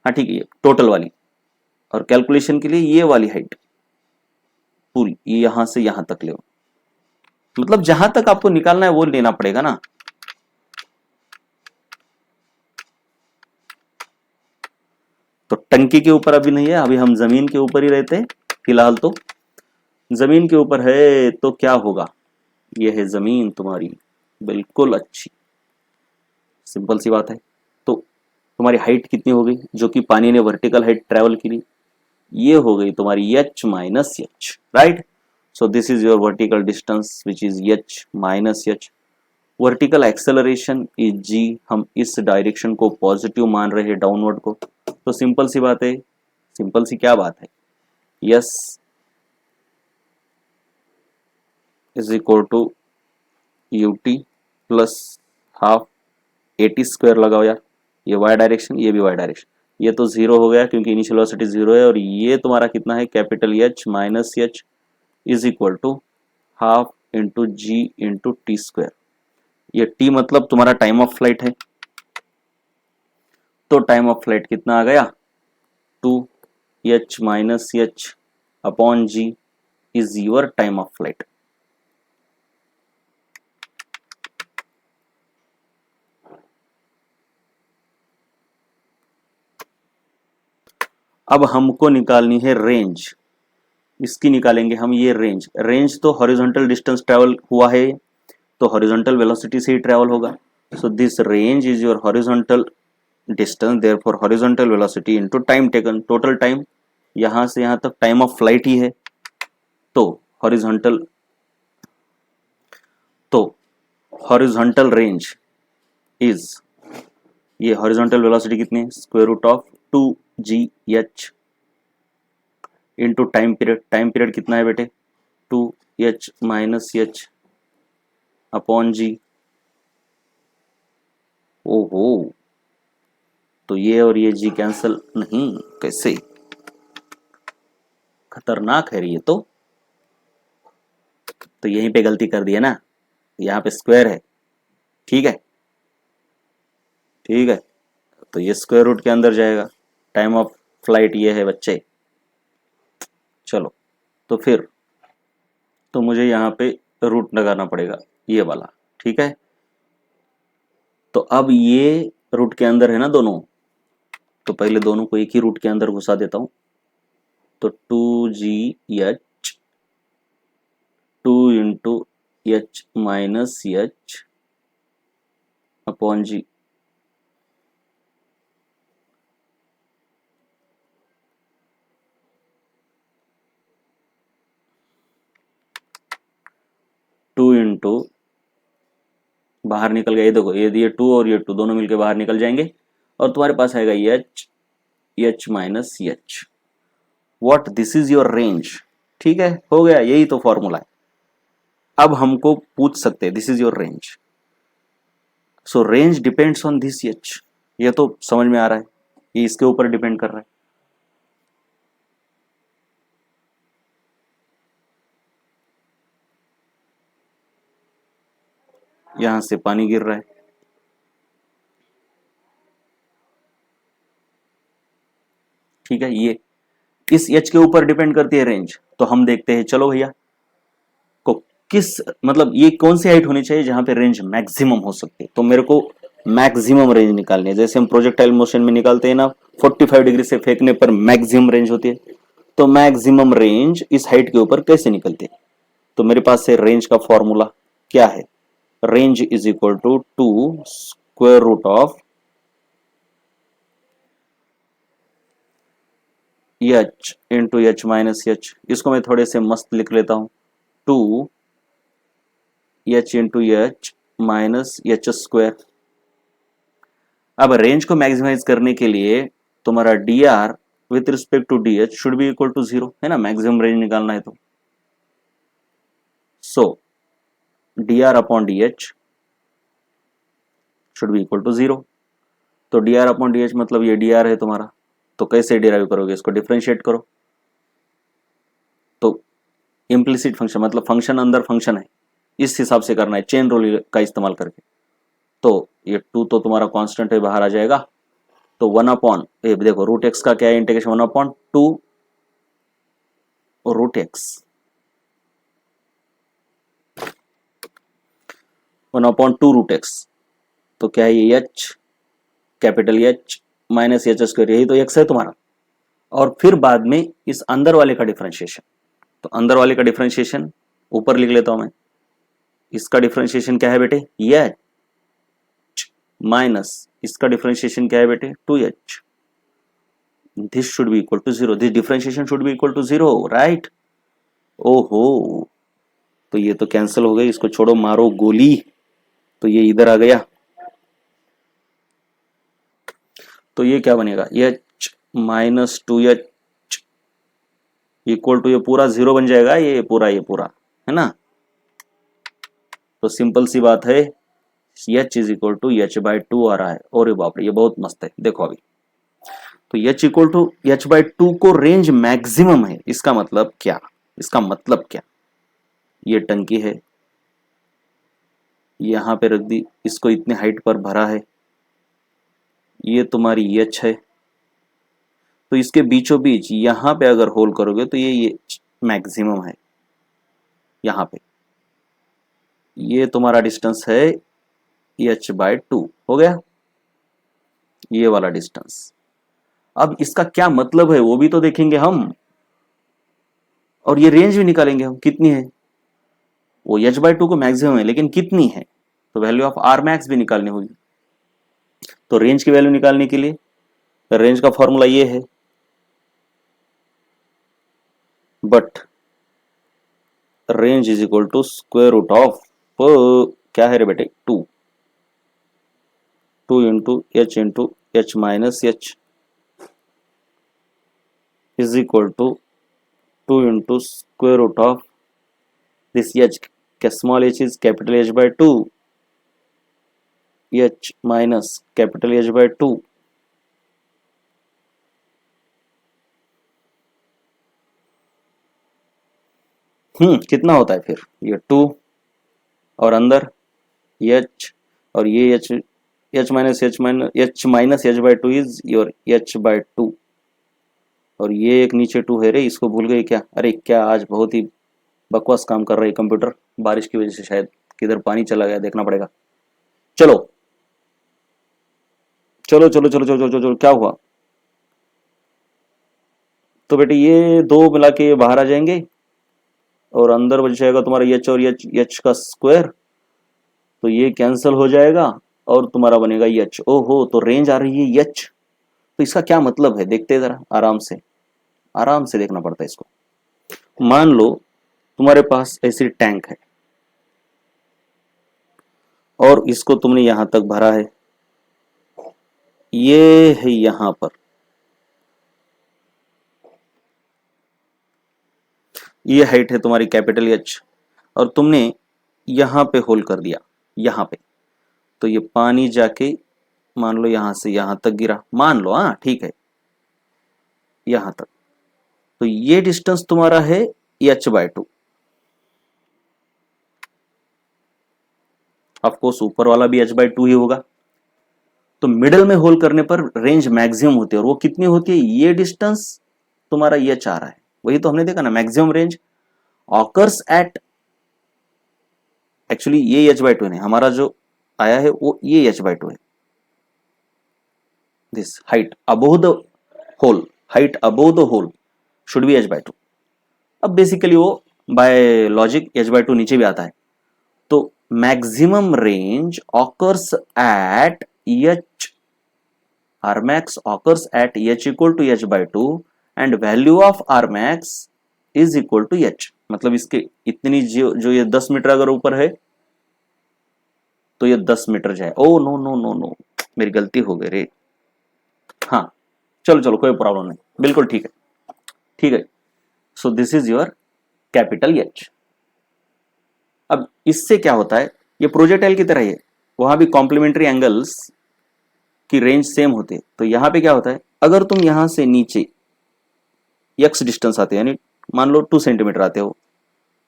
हाँ ठीक है, टोटल वाली। और कैलकुलेशन के लिए ये वाली हाइट पूरी ये यहां से यहां तक ले, मतलब जहां तक आपको निकालना है वो लेना पड़ेगा ना। तो टंकी के ऊपर अभी नहीं है, अभी हम जमीन के ऊपर ही रहते हैं फिलहाल। तो जमीन के ऊपर है तो क्या होगा, ये है जमीन तुम्हारी, बिल्कुल अच्छी, सिंपल सी बात है। तो तुम्हारी हाइट कितनी हो गई, जो कि पानी ने वर्टिकल हाइट ट्रेवल की, ये हो गई तुम्हारी h minus H, right. So this is your vertical distance which is h minus H. Vertical acceleration is g, हम इस डायरेक्शन को पॉजिटिव मान रहे हैं, डाउनवर्ड को। तो सिंपल सी बात है, सिंपल सी क्या बात है, s is equal to ut plus half 80 square लगाओ यार, ये वाई डायरेक्शन ये भी वाई डायरेक्शन, ये तो जीरो हो गया क्योंकि इनिशियल वेलोसिटी जीरो है। और ये तुम्हारा कितना है, capital H minus h is equal to half into g into t square. ये टी मतलब तुम्हारा टाइम ऑफ फ्लाइट है, तो टाइम ऑफ फ्लाइट कितना आ गया, 2h minus h upon g is your time of flight. अब हमको निकालनी है रेंज, इसकी निकालेंगे हम, ये रेंज तो हॉरिजॉन्टल डिस्टेंस ट्रेवल हुआ है, तो हॉरिजॉन्टल वेलोसिटी से ही ट्रेवल होगा। So this range is your horizontal distance, therefore horizontal velocity into time taken, total time यहां से यहां तक टाइम ऑफ फ्लाइट ही है, तो हॉरिजॉन्टल, तो हॉरिजॉन्टल रेंज इज, ये हॉरिजॉन्टल वेलोसिटी कितनी है, square root of 2gh into time period, time period कितना है बेटे 2h minus h upon g। ओहो, तो ये और ये g कैंसल नहीं, कैसे, खतरनाक है ये तो यहीं पे गलती कर दी है ना, यहाँ पे स्क्वायर है, ठीक है ठीक है, तो ये स्क्वायर रूट के अंदर जाएगा, टाइम ऑफ फ्लाइट ये है बच्चे। चलो तो फिर तो मुझे यहाँ पे रूट लगाना पड़ेगा ये वाला, ठीक है। तो अब ये रूट के अंदर है ना दोनों, तो पहले दोनों को एक ही रूट के अंदर घुसा देता हूं, तो 2gh 2 into h minus h upon g। Two into, बाहर निकल गया, ये देखो ये 2 और ये 2 दोनों मिलके बाहर निकल जाएंगे, और तुम्हारे पास आएगा h minus h। What, this is your range, ठीक है, हो गया, यही तो फॉर्मूला है। अब हमको पूछ सकते हैं this is your range, so range depends on this h, ये तो समझ में आ रहा है, ये इसके ऊपर डिपेंड कर रहा है। यहां से पानी गिर रहा है, ठीक है, ये इस h के ऊपर डिपेंड करती है रेंज। तो हम देखते हैं, चलो भैया को किस, मतलब ये कौन सी हाइट होनी चाहिए जहां पे रेंज मैक्सिमम हो सकती है, तो मेरे को मैक्सिमम रेंज निकालनी है, जैसे हम प्रोजेक्टाइल मोशन में निकालते हैं ना, 45 डिग्री से फेंकने पर मैक्सिमम रेंज होती है, तो मैक्सिमम रेंज इस हाइट के ऊपर कैसे निकलती है। तो मेरे पास है रेंज का फॉर्मूला क्या है, range is equal to 2 square root of h into h minus h, इसको मैं थोड़े से मस्त लिख लेता हूं, 2 h into h minus h square. अब रेंज को मैक्सिमाइज करने के लिए तुम्हारा D R with respect to D H should be equal to 0, है ना, मैक्सिमम रेंज निकालना है तो। So D R upon D H should be equal to 0, तो D R upon D H मतलब ये डी आर है तुम्हारा, तो कैसे डिराइव करोगे, इसको डिफरेंशिएट करो, तो इम्प्लिसिट फंक्शन मतलब फंक्शन अंदर फंक्शन है, इस हिसाब से करना है चेन रूल का इस्तेमाल करके। तो ये 2 तो तुम्हारा कांस्टेंट है, बाहर आ जाएगा, तो 1 अपॉन, देखो रूट एक्स का क्या है integration, 1 upon 2 root x, 1 upon 2 root x, तो क्या है ये h capital H minus h square, यही तो x है तुम्हारा। और फिर बाद में इस अंदर वाले का डिफरेंशिएशन, तो अंदर वाले का डिफरेंशिएशन ऊपर लिख लेता हूं मैं, इसका डिफरेंशिएशन क्या है बेटे ये माइनस इसका डिफरेंशिएशन क्या है बेटे 2h, this should be equal to 0, this differentiation should be equal to 0, right. ओहो, तो ये तो कैंसिल हो गई, इसको छोड़ो, मारो गोली, तो ये इधर आ गया, तो ये क्या बनेगा h minus 2h equal to, ये पूरा 0 बन जाएगा, ये पूरा है ना। तो सिंपल सी बात है, h is equal to h by 2 आ रहा है, और बाप रे ये बहुत मस्त है, देखो अभी, तो h equal to h by 2 को रेंज मैक्सिमम है, इसका मतलब क्या, इसका मतलब क्या, ये टंकी है, यहां पे रख दी, इसको इतने हाइट पर भरा है, ये तुम्हारी h है, तो इसके बीचों बीच यहां पे अगर होल करोगे तो ये मैक्सिमम है, यहां पे ये तुम्हारा डिस्टेंस है h बाई 2, हो गया ये वाला डिस्टेंस। अब इसका क्या मतलब है वो भी तो देखेंगे हम, और ये रेंज भी निकालेंगे हम कितनी है, वो h बाई 2 को मैक्सिमम है लेकिन कितनी है, तो वैल्यू ऑफ आर मैक्स भी निकालनी होगी। तो रेंज की वैल्यू निकालने के लिए रेंज का फॉर्मूला ये है, but range is equal to square root of क्या है रे बेटे, 2 into h minus h is equal to 2 into square root of this h, small h is capital h by 2, h minus capital h by 2। कितना होता है फिर, ये 2 और अंदर एच, और ये h minus h by 2 is your h by 2, और ये एक नीचे 2 है रे, इसको भूल गए क्या? अरे क्या आज बहुत ही बकवास काम कर रहा है कंप्यूटर, बारिश की वजह से शायद किधर पानी चला गया, देखना पड़ेगा। चलो चलो चलो चलो चलो चलो चलो, क्या हुआ? तो बेटे ये दो मिला के बाहर आ जाएंगे और अंदर बच जाएगा तुम्हारा एच और एच का स्क्वायर, तो ये कैंसिल हो जाएगा और तुम्हारा बनेगा एच। ओहो, तो रेंज आ रही है एच, तो इसका क्या मतलब है देखते हैं जरा, आराम से देखना पड़ता है इसको। मान लो तुम्हारे पास ऐसी टैंक है और इसको तुमने यहां तक भरा है, ये है यहां पर, ये हाइट है तुम्हारी कैपिटल एच, और तुमने यहां पे होल कर दिया, यहां पे, तो ये पानी जाके मान लो यहां से यहां तक गिरा, मान लो, हाँ ठीक है, यहां तक, तो ये डिस्टेंस तुम्हारा है एच बाय 2। ऑफकोर्स ऊपर वाला भी एच बाय 2 ही होगा, तो मिडल में होल करने पर रेंज मैक्सिमम होती है, और वो कितनी होती है, ये डिस्टेंस तुम्हारा एच आ रहा है, वही तो हमने देखा ना, maximum range occurs eight, actually ये एच बाय 2 नहीं, हमारा जो आया है वो ये एच बाय 2 है, this height above the hole, height above the hole should be h by 2। अब बेसिकली वो बाय लॉजिक एच बाय 2 नीचे भी आता है, तो maximum range occurs eight H, Rmax occurs at h equal to h by 2 and value of Rmax is equal to h, मतलब इसके इतनी जो ये 10 मीटर अगर ऊपर है तो ये 10 मीटर जाए। Oh no no no no, मेरी गलती हो गई रे। हाँ चलो चलो, कोई प्रॉब्लम नहीं, बिल्कुल ठीक है, ठीक है। So this is your capital H. अब इससे क्या होता है, ये प्रोजेक्टाइल की तरह ही है, वहां भी कॉम्प्लीमेंट्री एंगल्स की रेंज सेम होते हैं, तो यहां पे क्या होता है, अगर तुम यहां से नीचे एक्स डिस्टेंस आते हो, यानी मान लो 2 सेंटीमीटर आते हो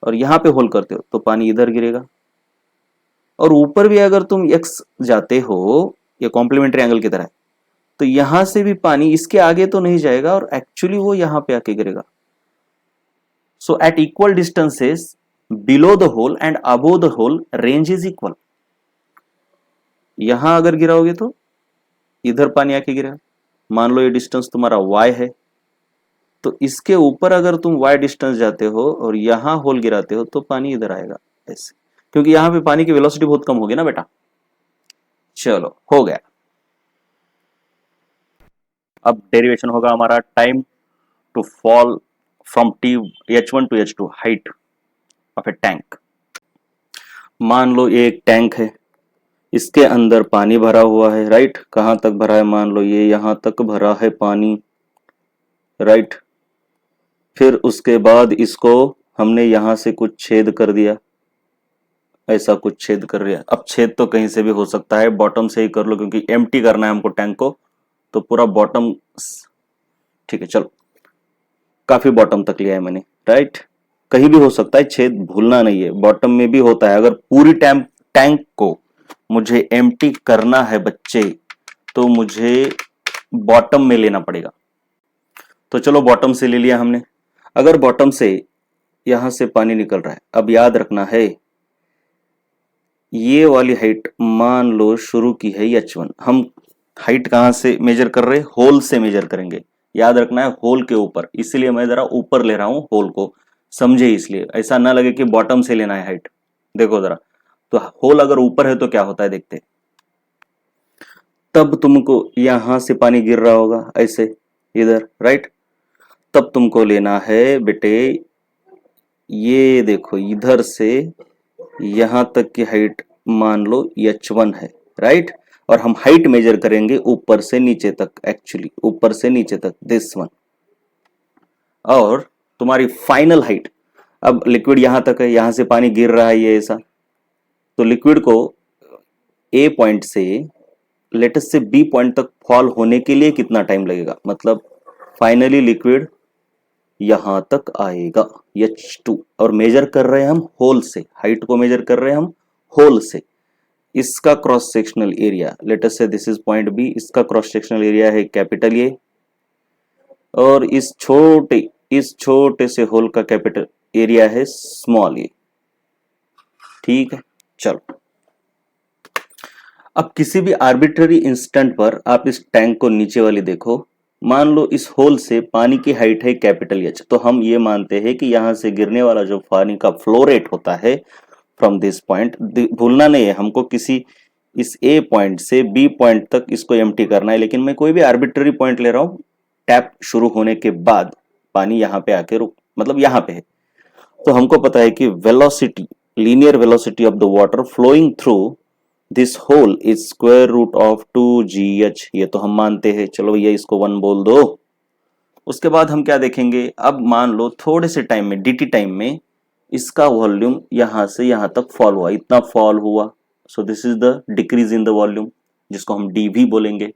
और यहां पे होल करते हो, तो पानी इधर गिरेगा, और ऊपर भी अगर तुम एक्स जाते हो, ये कॉम्प्लीमेंट्री एंगल की तरह है, तो यहां से भी पानी इसके आगे तो नहीं जाएगा और एक्चुअली वो यहां पे आके गिरेगा। So at equal distances below the hole and above the hole range is equal. यहां अगर गिराओगे तो इधर पानी आके गिरेगा, मान लो ये डिस्टेंस तुम्हारा y है, तो इसके ऊपर अगर तुम y डिस्टेंस जाते हो और यहां होल गिराते हो तो पानी इधर आएगा ऐसे, क्योंकि यहां पे पानी की वेलोसिटी बहुत कम होगी ना बेटा। चलो हो गया। अब डेरिवेशन होगा हमारा time to fall from t h1 to h2, height of a tank. मान लो ये एक टैंक है, इसके अंदर पानी भरा हुआ है, राइट, कहां तक भरा है, मान लो ये यहां तक भरा है पानी, राइट। फिर उसके बाद इसको हमने यहां से कुछ छेद कर दिया, ऐसा कुछ छेद कर दिया। अब छेद तो कहीं से भी हो सकता है, बॉटम से ही कर लो क्योंकि एम्प्टी करना है हमको टैंक को, तो पूरा बॉटम, ठीक है चलो, काफी बॉटम तक लिया है मैंने, राइट। कहीं भी हो सकता है छेद, भूलना नहीं है, बॉटम में भी होता है। अगर पूरी टैंक को मुझे एम्प्टी करना है बच्चे, तो मुझे बॉटम में लेना पड़ेगा। तो चलो बॉटम से ले लिया हमने। अगर बॉटम से यहां से पानी निकल रहा है, अब याद रखना है ये वाली हाइट मान लो शुरू की है h1, हम हाइट कहां से मेजर कर रहे हैं, होल से मेजर करेंगे, याद रखना है होल के ऊपर, इसलिए मैं जरा ऊपर ले रहा हूं होल को, समझे, इसलिए ऐसा ना लगे कि बॉटम से लेना है हाइट। देखो जरा, तो होल अगर ऊपर है तो क्या होता है देखते, तब तुमको यहां से पानी गिर रहा होगा ऐसे इधर, राइट, तब तुमको लेना है बेटे, ये देखो इधर से यहां तक की हाइट मान लो H1 है, राइट। और हम हाइट मेजर करेंगे ऊपर से नीचे तक, एक्चुअली ऊपर से नीचे तक, दिस वन। और तुम्हारी फाइनल हाइट, अब लिक्विड यहां तक है, यहां से पानी गिर रहा है ये ऐसा, तो लिक्विड को ए पॉइंट से लेटेस्ट से बी पॉइंट तक फॉल होने के लिए कितना टाइम लगेगा, मतलब फाइनली लिक्विड यहां तक आएगा H2। और मेजर कर रहे हैं हम होल से, हाइट को मेजर कर रहे हैं हम होल से। इसका cross sectional area, let us से दिस इज पॉइंट बी, इसका क्रॉस सेक्शनल एरिया है कैपिटल ए, और इस छोटे से होल का कैपिटल एरिया है स्मॉल ए। ठीक है, चलो अब किसी भी आर्बिट्ररी इंस्टेंट पर आप इस टैंक को नीचे वाली देखो, मान लो इस होल से पानी की हाइट है कैपिटल एच, तो हम ये मानते हैं कि यहां से गिरने वाला जो पानी का फ्लो रेट होता है फ्रॉम दिस पॉइंट, भूलना नहीं है हमको किसी इस ए पॉइंट से बी पॉइंट तक इसको एम्प्टी करना है, लेकिन मैं कोई भी आर्बिट्ररी पॉइंट ले रहा हूं, टैप शुरू होने के बाद पानी यहां पे आके रुक, मतलब यहां पे है। तो हमको पता है कि velocity, linear velocity of the water flowing through this hole is square root of 2gh, ये तो हम मानते हैं, चलो ये इसको 1 बोल दो। उसके बाद हम क्या देखेंगे, अब मान लो थोड़े से टाइम में, dt टाइम में, इसका वॉल्यूम यहां से यहां तक फॉल हुआ, इतना फॉल हुआ, so this is the decrease in the volume, जिसको हम dv बोलेंगे,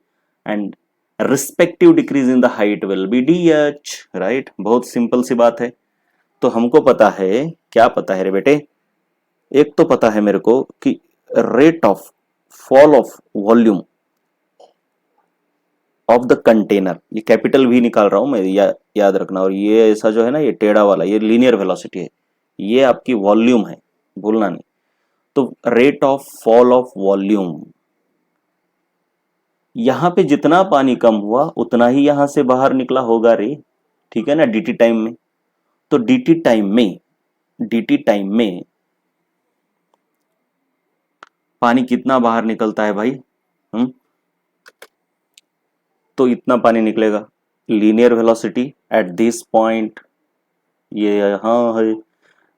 and respective decrease in the height will B dh, right. बहुत सिंपल सी बात है। तो हमको पता है, क्या पता है रे बेटे, एक तो पता है मेरे को कि rate of fall of volume of the container, ये कैपिटल भी निकाल रहा हूं मैं, याद रखना। और ये ऐसा जो है ना, ये टेढ़ा वाला, ये लीनियर वेलोसिटी है, ये आपकी वॉल्यूम है, भूलना नहीं। तो rate of fall of volume, यहां पे जितना पानी कम हुआ उतना ही यहां से बाहर निकला होगा रे, ठीक है ना, dt टाइम में। तो dt टाइम में पानी कितना बाहर निकलता है भाई, तो इतना पानी निकलेगा। Linear velocity at this point, ये यहां है,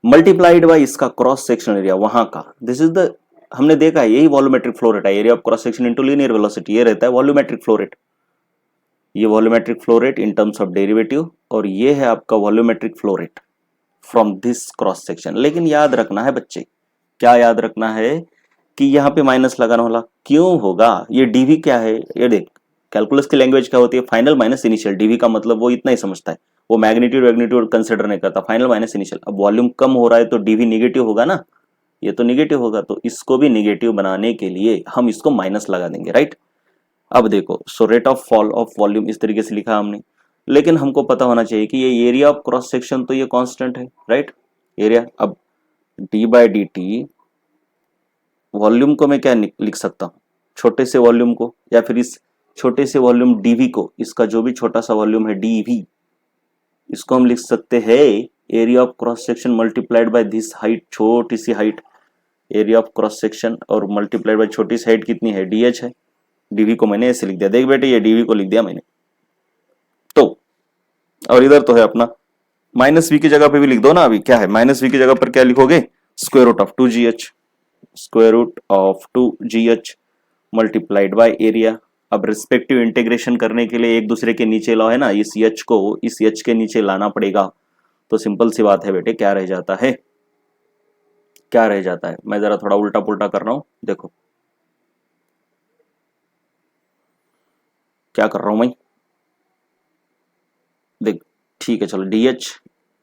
मल्टीप्लाइड बाय इसका क्रॉस सेक्शनल एरिया वहां का, दिस इज द, हमने देखा है यही वॉल्यूमेट्रिक फ्लो रेट है, area of cross section into linear velocity, ये रहता है वॉल्यूमेट्रिक फ्लो रेट। ये volumetric flow rate in terms of derivative, और ये है आपका volumetric flow rate from this cross section. लेकिन याद रखना है बच्चे, क्या याद रखना है कि यहाँ पे माइनस लगाना होगा, क्यों होगा, ये डीवी क्या है, ये देख, कैलकुलस की लैंग्वेज क्या होती है, फाइनल माइनस इनिशियल, डीवी का मतलब वो इतना ही समझता है, वो मैग्नीट्यूड कंसिडर नहीं करता, फाइनल माइनस इनिशियल। अब वॉल्यूम कम हो रहा है तो डीवी निगेटिव होगा ना, ये तो निगेटिव होगा, तो इसको भी निगेटिव बनाने के लिए हम इसको माइनस लगा देंगे, राइट। अब देखो, so rate of fall of volume इस तरीके से लिखा हमने, लेकिन हमको पता होना चाहिए कि ये एरिया ऑफ क्रॉस सेक्शन तो ये कांस्टेंट है, राइट, एरिया। अब D by D T, volume को मैं क्या लिख सकता हूँ, छोटे से वॉल्यूम को, या फिर इस छोटे से वॉल्यूम डीवी को, इसका जो भी छोटा सा वॉल्यूम है डीवी, इसको हम लिख सकते हैं area of cross section multiplied by this height, छोटी सी height, area of cross section, और मल्टीप्लाइड बाय छोटी सी हाइट कितनी है, डीएच है। डीवी को मैंने ऐसे लिख दिया, देख बेटे, ये डीवी को लिख दिया मैंने, तो और इधर तो है अपना माइनस वी की जगह पे भी लिख दो ना, अभी क्या है, माइनस वी की जगह पर क्या लिखोगे, square root of 2gh, square root of 2gh multiplied by area. अब रिस्पेक्टिव इंटीग्रेशन करने के लिए एक दूसरे के नीचे लाओ है ना, इस एच को इस एच के नीचे लाना पड़ेगा, तो सिंपल सी बात है बेटे, क्या रह जाता है, क्या रह जाता है, मैं जरा थोड़ा उल्टा पुल्टा कर रहा हूं, देखो क्या कर रहा हूं मैं, देख, ठीक है चलो, D h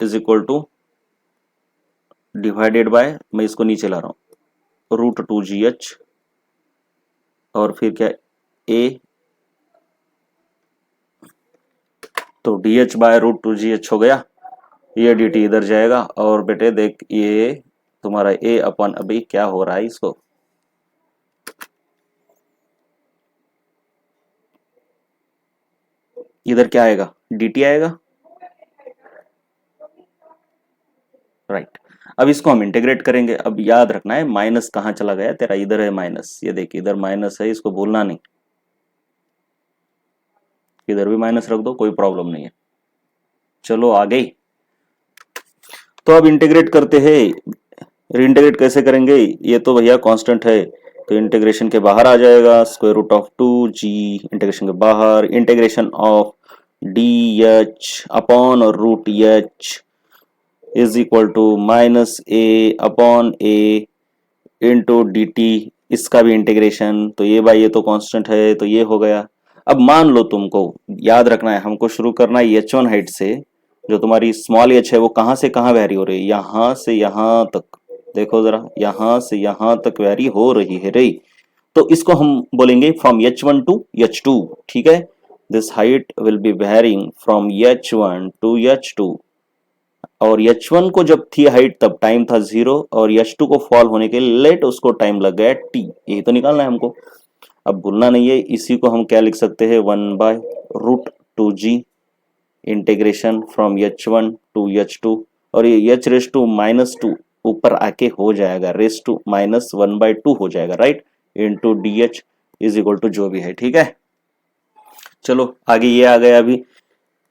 is equal two divided by, मैं इसको नीचे ला रहा हूं, रूट 2gh, और फिर क्या, ए, तो D H by root 2gh हो गया, ये डी टी इधर जाएगा, और बेटे देख, ये तुम्हारा ए अपन, अभी क्या हो रहा है इसको, इधर क्या आएगा, dt आएगा, राइट। अब इसको हम इंटीग्रेट करेंगे, अब याद रखना है माइनस कहां चला गया तेरा, इधर है माइनस, ये देख इधर माइनस है, इसको भूलना नहीं, इधर भी माइनस रख दो, कोई प्रॉब्लम नहीं है। चलो आ गई, तो अब इंटीग्रेट करते हैं, रीइंटीग्रेट कैसे करेंगे, ये तो भैया कांस्टेंट है, तो इंटीग्रेशन के बाहर आ जाएगा square root of 2g, integration के बाहर integration of d h upon root h is equal to minus a upon A into d t, इसका भी इंटीग्रेशन, तो ये भाई ये तो कांस्टेंट है तो ये हो गया। अब मान लो तुमको याद रखना है, हमको शुरू करना है एच वन हाइट से, जो तुम्हारी स्मॉल एच है वो कहाँ से कहाँ वेरी हो रही है, यहाँ से यहाँ तक, देखो जरा यहाँ से यहाँ तक वेरी हो रही है रे, तो इसको हम बोलेंगे from h one to h two, ठीक है। This height will be varying from h one to h two, और H1 को जब थी हाइट तब टाइम था 0, और H2 को फॉल होने के लिए लेट उसको टाइम लग गया t, यही तो निकालना है हमको। अब भूलना नहीं है, इसी को हम क्या लिख सकते हैं, 1/√2g integration from H1 to H2, और ये h raise to minus two ऊपर आके हो जाएगा रेस टू माइनस 1/2 हो जाएगा, right, into d h is equal to जो भी है, ठीक है। चलो आगे ये आ गया अभी,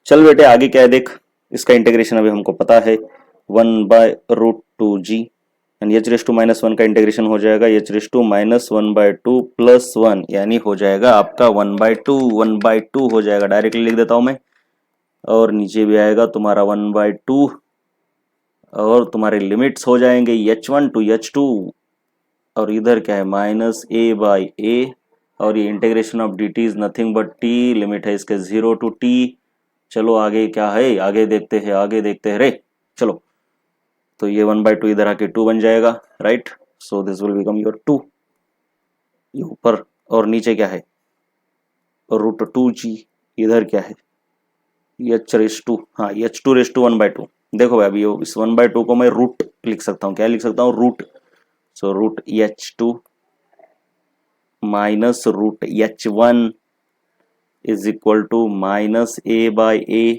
चल बेटे आगे क्या है देख, इसका इंटीग्रेशन अभी हमको पता है 1/√2g, and h raise to minus one का इंटीग्रेशन हो जाएगा h raise to minus 1/2 plus 1, यानी हो जाएगा आपका 1/2 हो जाएगा, डायरेक्टली लिख देता हूं मैं, और नीचे भी आएगा तुम्हारा 1/2, और तुम्हारे लिमिट्स हो जाएंगे h1 टू h2, और इधर क्या है माइनस a/a, और ये integration of dt is nothing but t, limit है इसके 0 टू t। चलो आगे क्या है, आगे देखते हैं, आगे देखते हैं रे, चलो, तो ये 1/2 इधर आके 2 बन जाएगा, right, so this will become your 2, ये ऊपर, और नीचे क्या है √2g, इधर क्या है एच रेस टू, हाँ h2 रेस टू 1/2, देखो भाई अभी इस 1/2 को मैं रूट लिख सकता हूँ, क्या लिख सकता हूँ, root, so root h2 minus root h1 is equal to minus a/a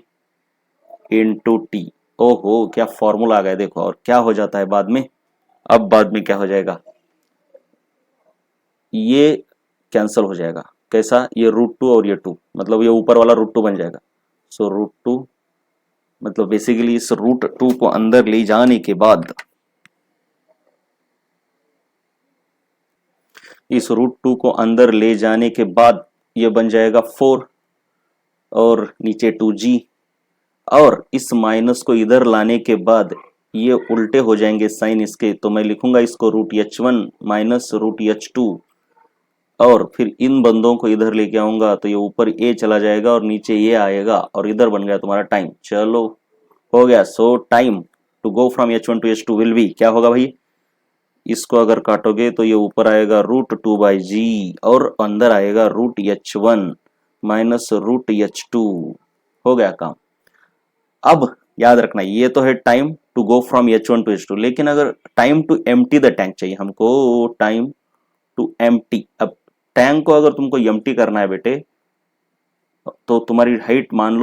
into t. ओहो क्या फॉर्मूला आ गया देखो, और क्या हो जाता है बाद में, अब बाद में क्या हो जाएगा, ये कैंसल हो जाएगा, कैसा, ये √2 और ये 2, मतलब ये ऊपर वाला √2 बन जाएगा, सो √2 मतलब बेसिकली इस √2 को अंदर ले जाने के बाद, इस √2 को अंदर ले जाने के बाद ये बन जाएगा 4, और नीचे 2g, और इस माइनस को इधर लाने के बाद ये उल्टे हो जाएंगे साइन इसके, तो मैं लिखूंगा इसको √h1 माइनस √h2, और फिर इन बंदों को इधर लेके आऊंगा तो ये ऊपर a चला जाएगा और नीचे ये आएगा, और इधर बन गया तुम्हारा टाइम, चलो हो गया। So time to go from h1 to h2 will be, क्या होगा भाई, इसको अगर काटोगे तो ये ऊपर आएगा √2/g, और अंदर आएगा √h1 माइनस √h2, हो गया काम। अब याद रखना ये तो है time to go from h1 to h2, लेकिन अगर time to empty the tank चाहिए हमको, टाइम टू एम्प्टी, अब टैंक को अगर तुमको एम्प्टी करना है बेटे, तो तुम्हारी हाइट मान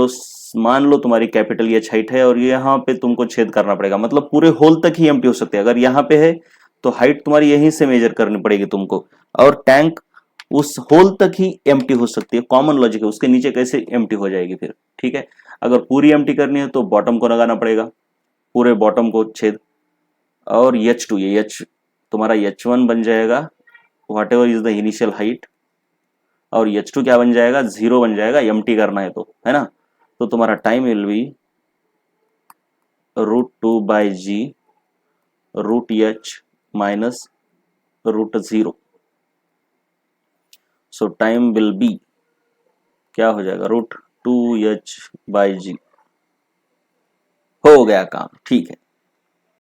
लो तुम्हारी कैपिटल एच हाइट है, और यहाँ पे तुमको छेद करना पड़ेगा, मतलब पूरे होल तक ही एम्प्टी हो सकती है, अगर यहाँ पे है तो हाइट तुम्हारी यहीं से मेजर करनी पड़ेगी तुमको, और टैंक उस होल तक ही एम्प्टी हो सकती है, कॉमन लॉजिक है, उसके नीचे कैसे एम्प्टी हो जाएगी फिर, ठीक है। अगर पूरी एम्प्टी करनी है तो बॉटम को लगाना पड़ेगा, पूरे बॉटम को छेद, और h2, ये h तुम्हारा h1 बन जाएगा what ever is the initial height, और h2 क्या बन जाएगा, 0 बन जाएगा, एम्प्टी करना है तो, है ना, तो तुम्हारा time will be √2/g √h minus √0, so time will be क्या हो जाएगा, √2h/g, हो गया काम, ठीक है।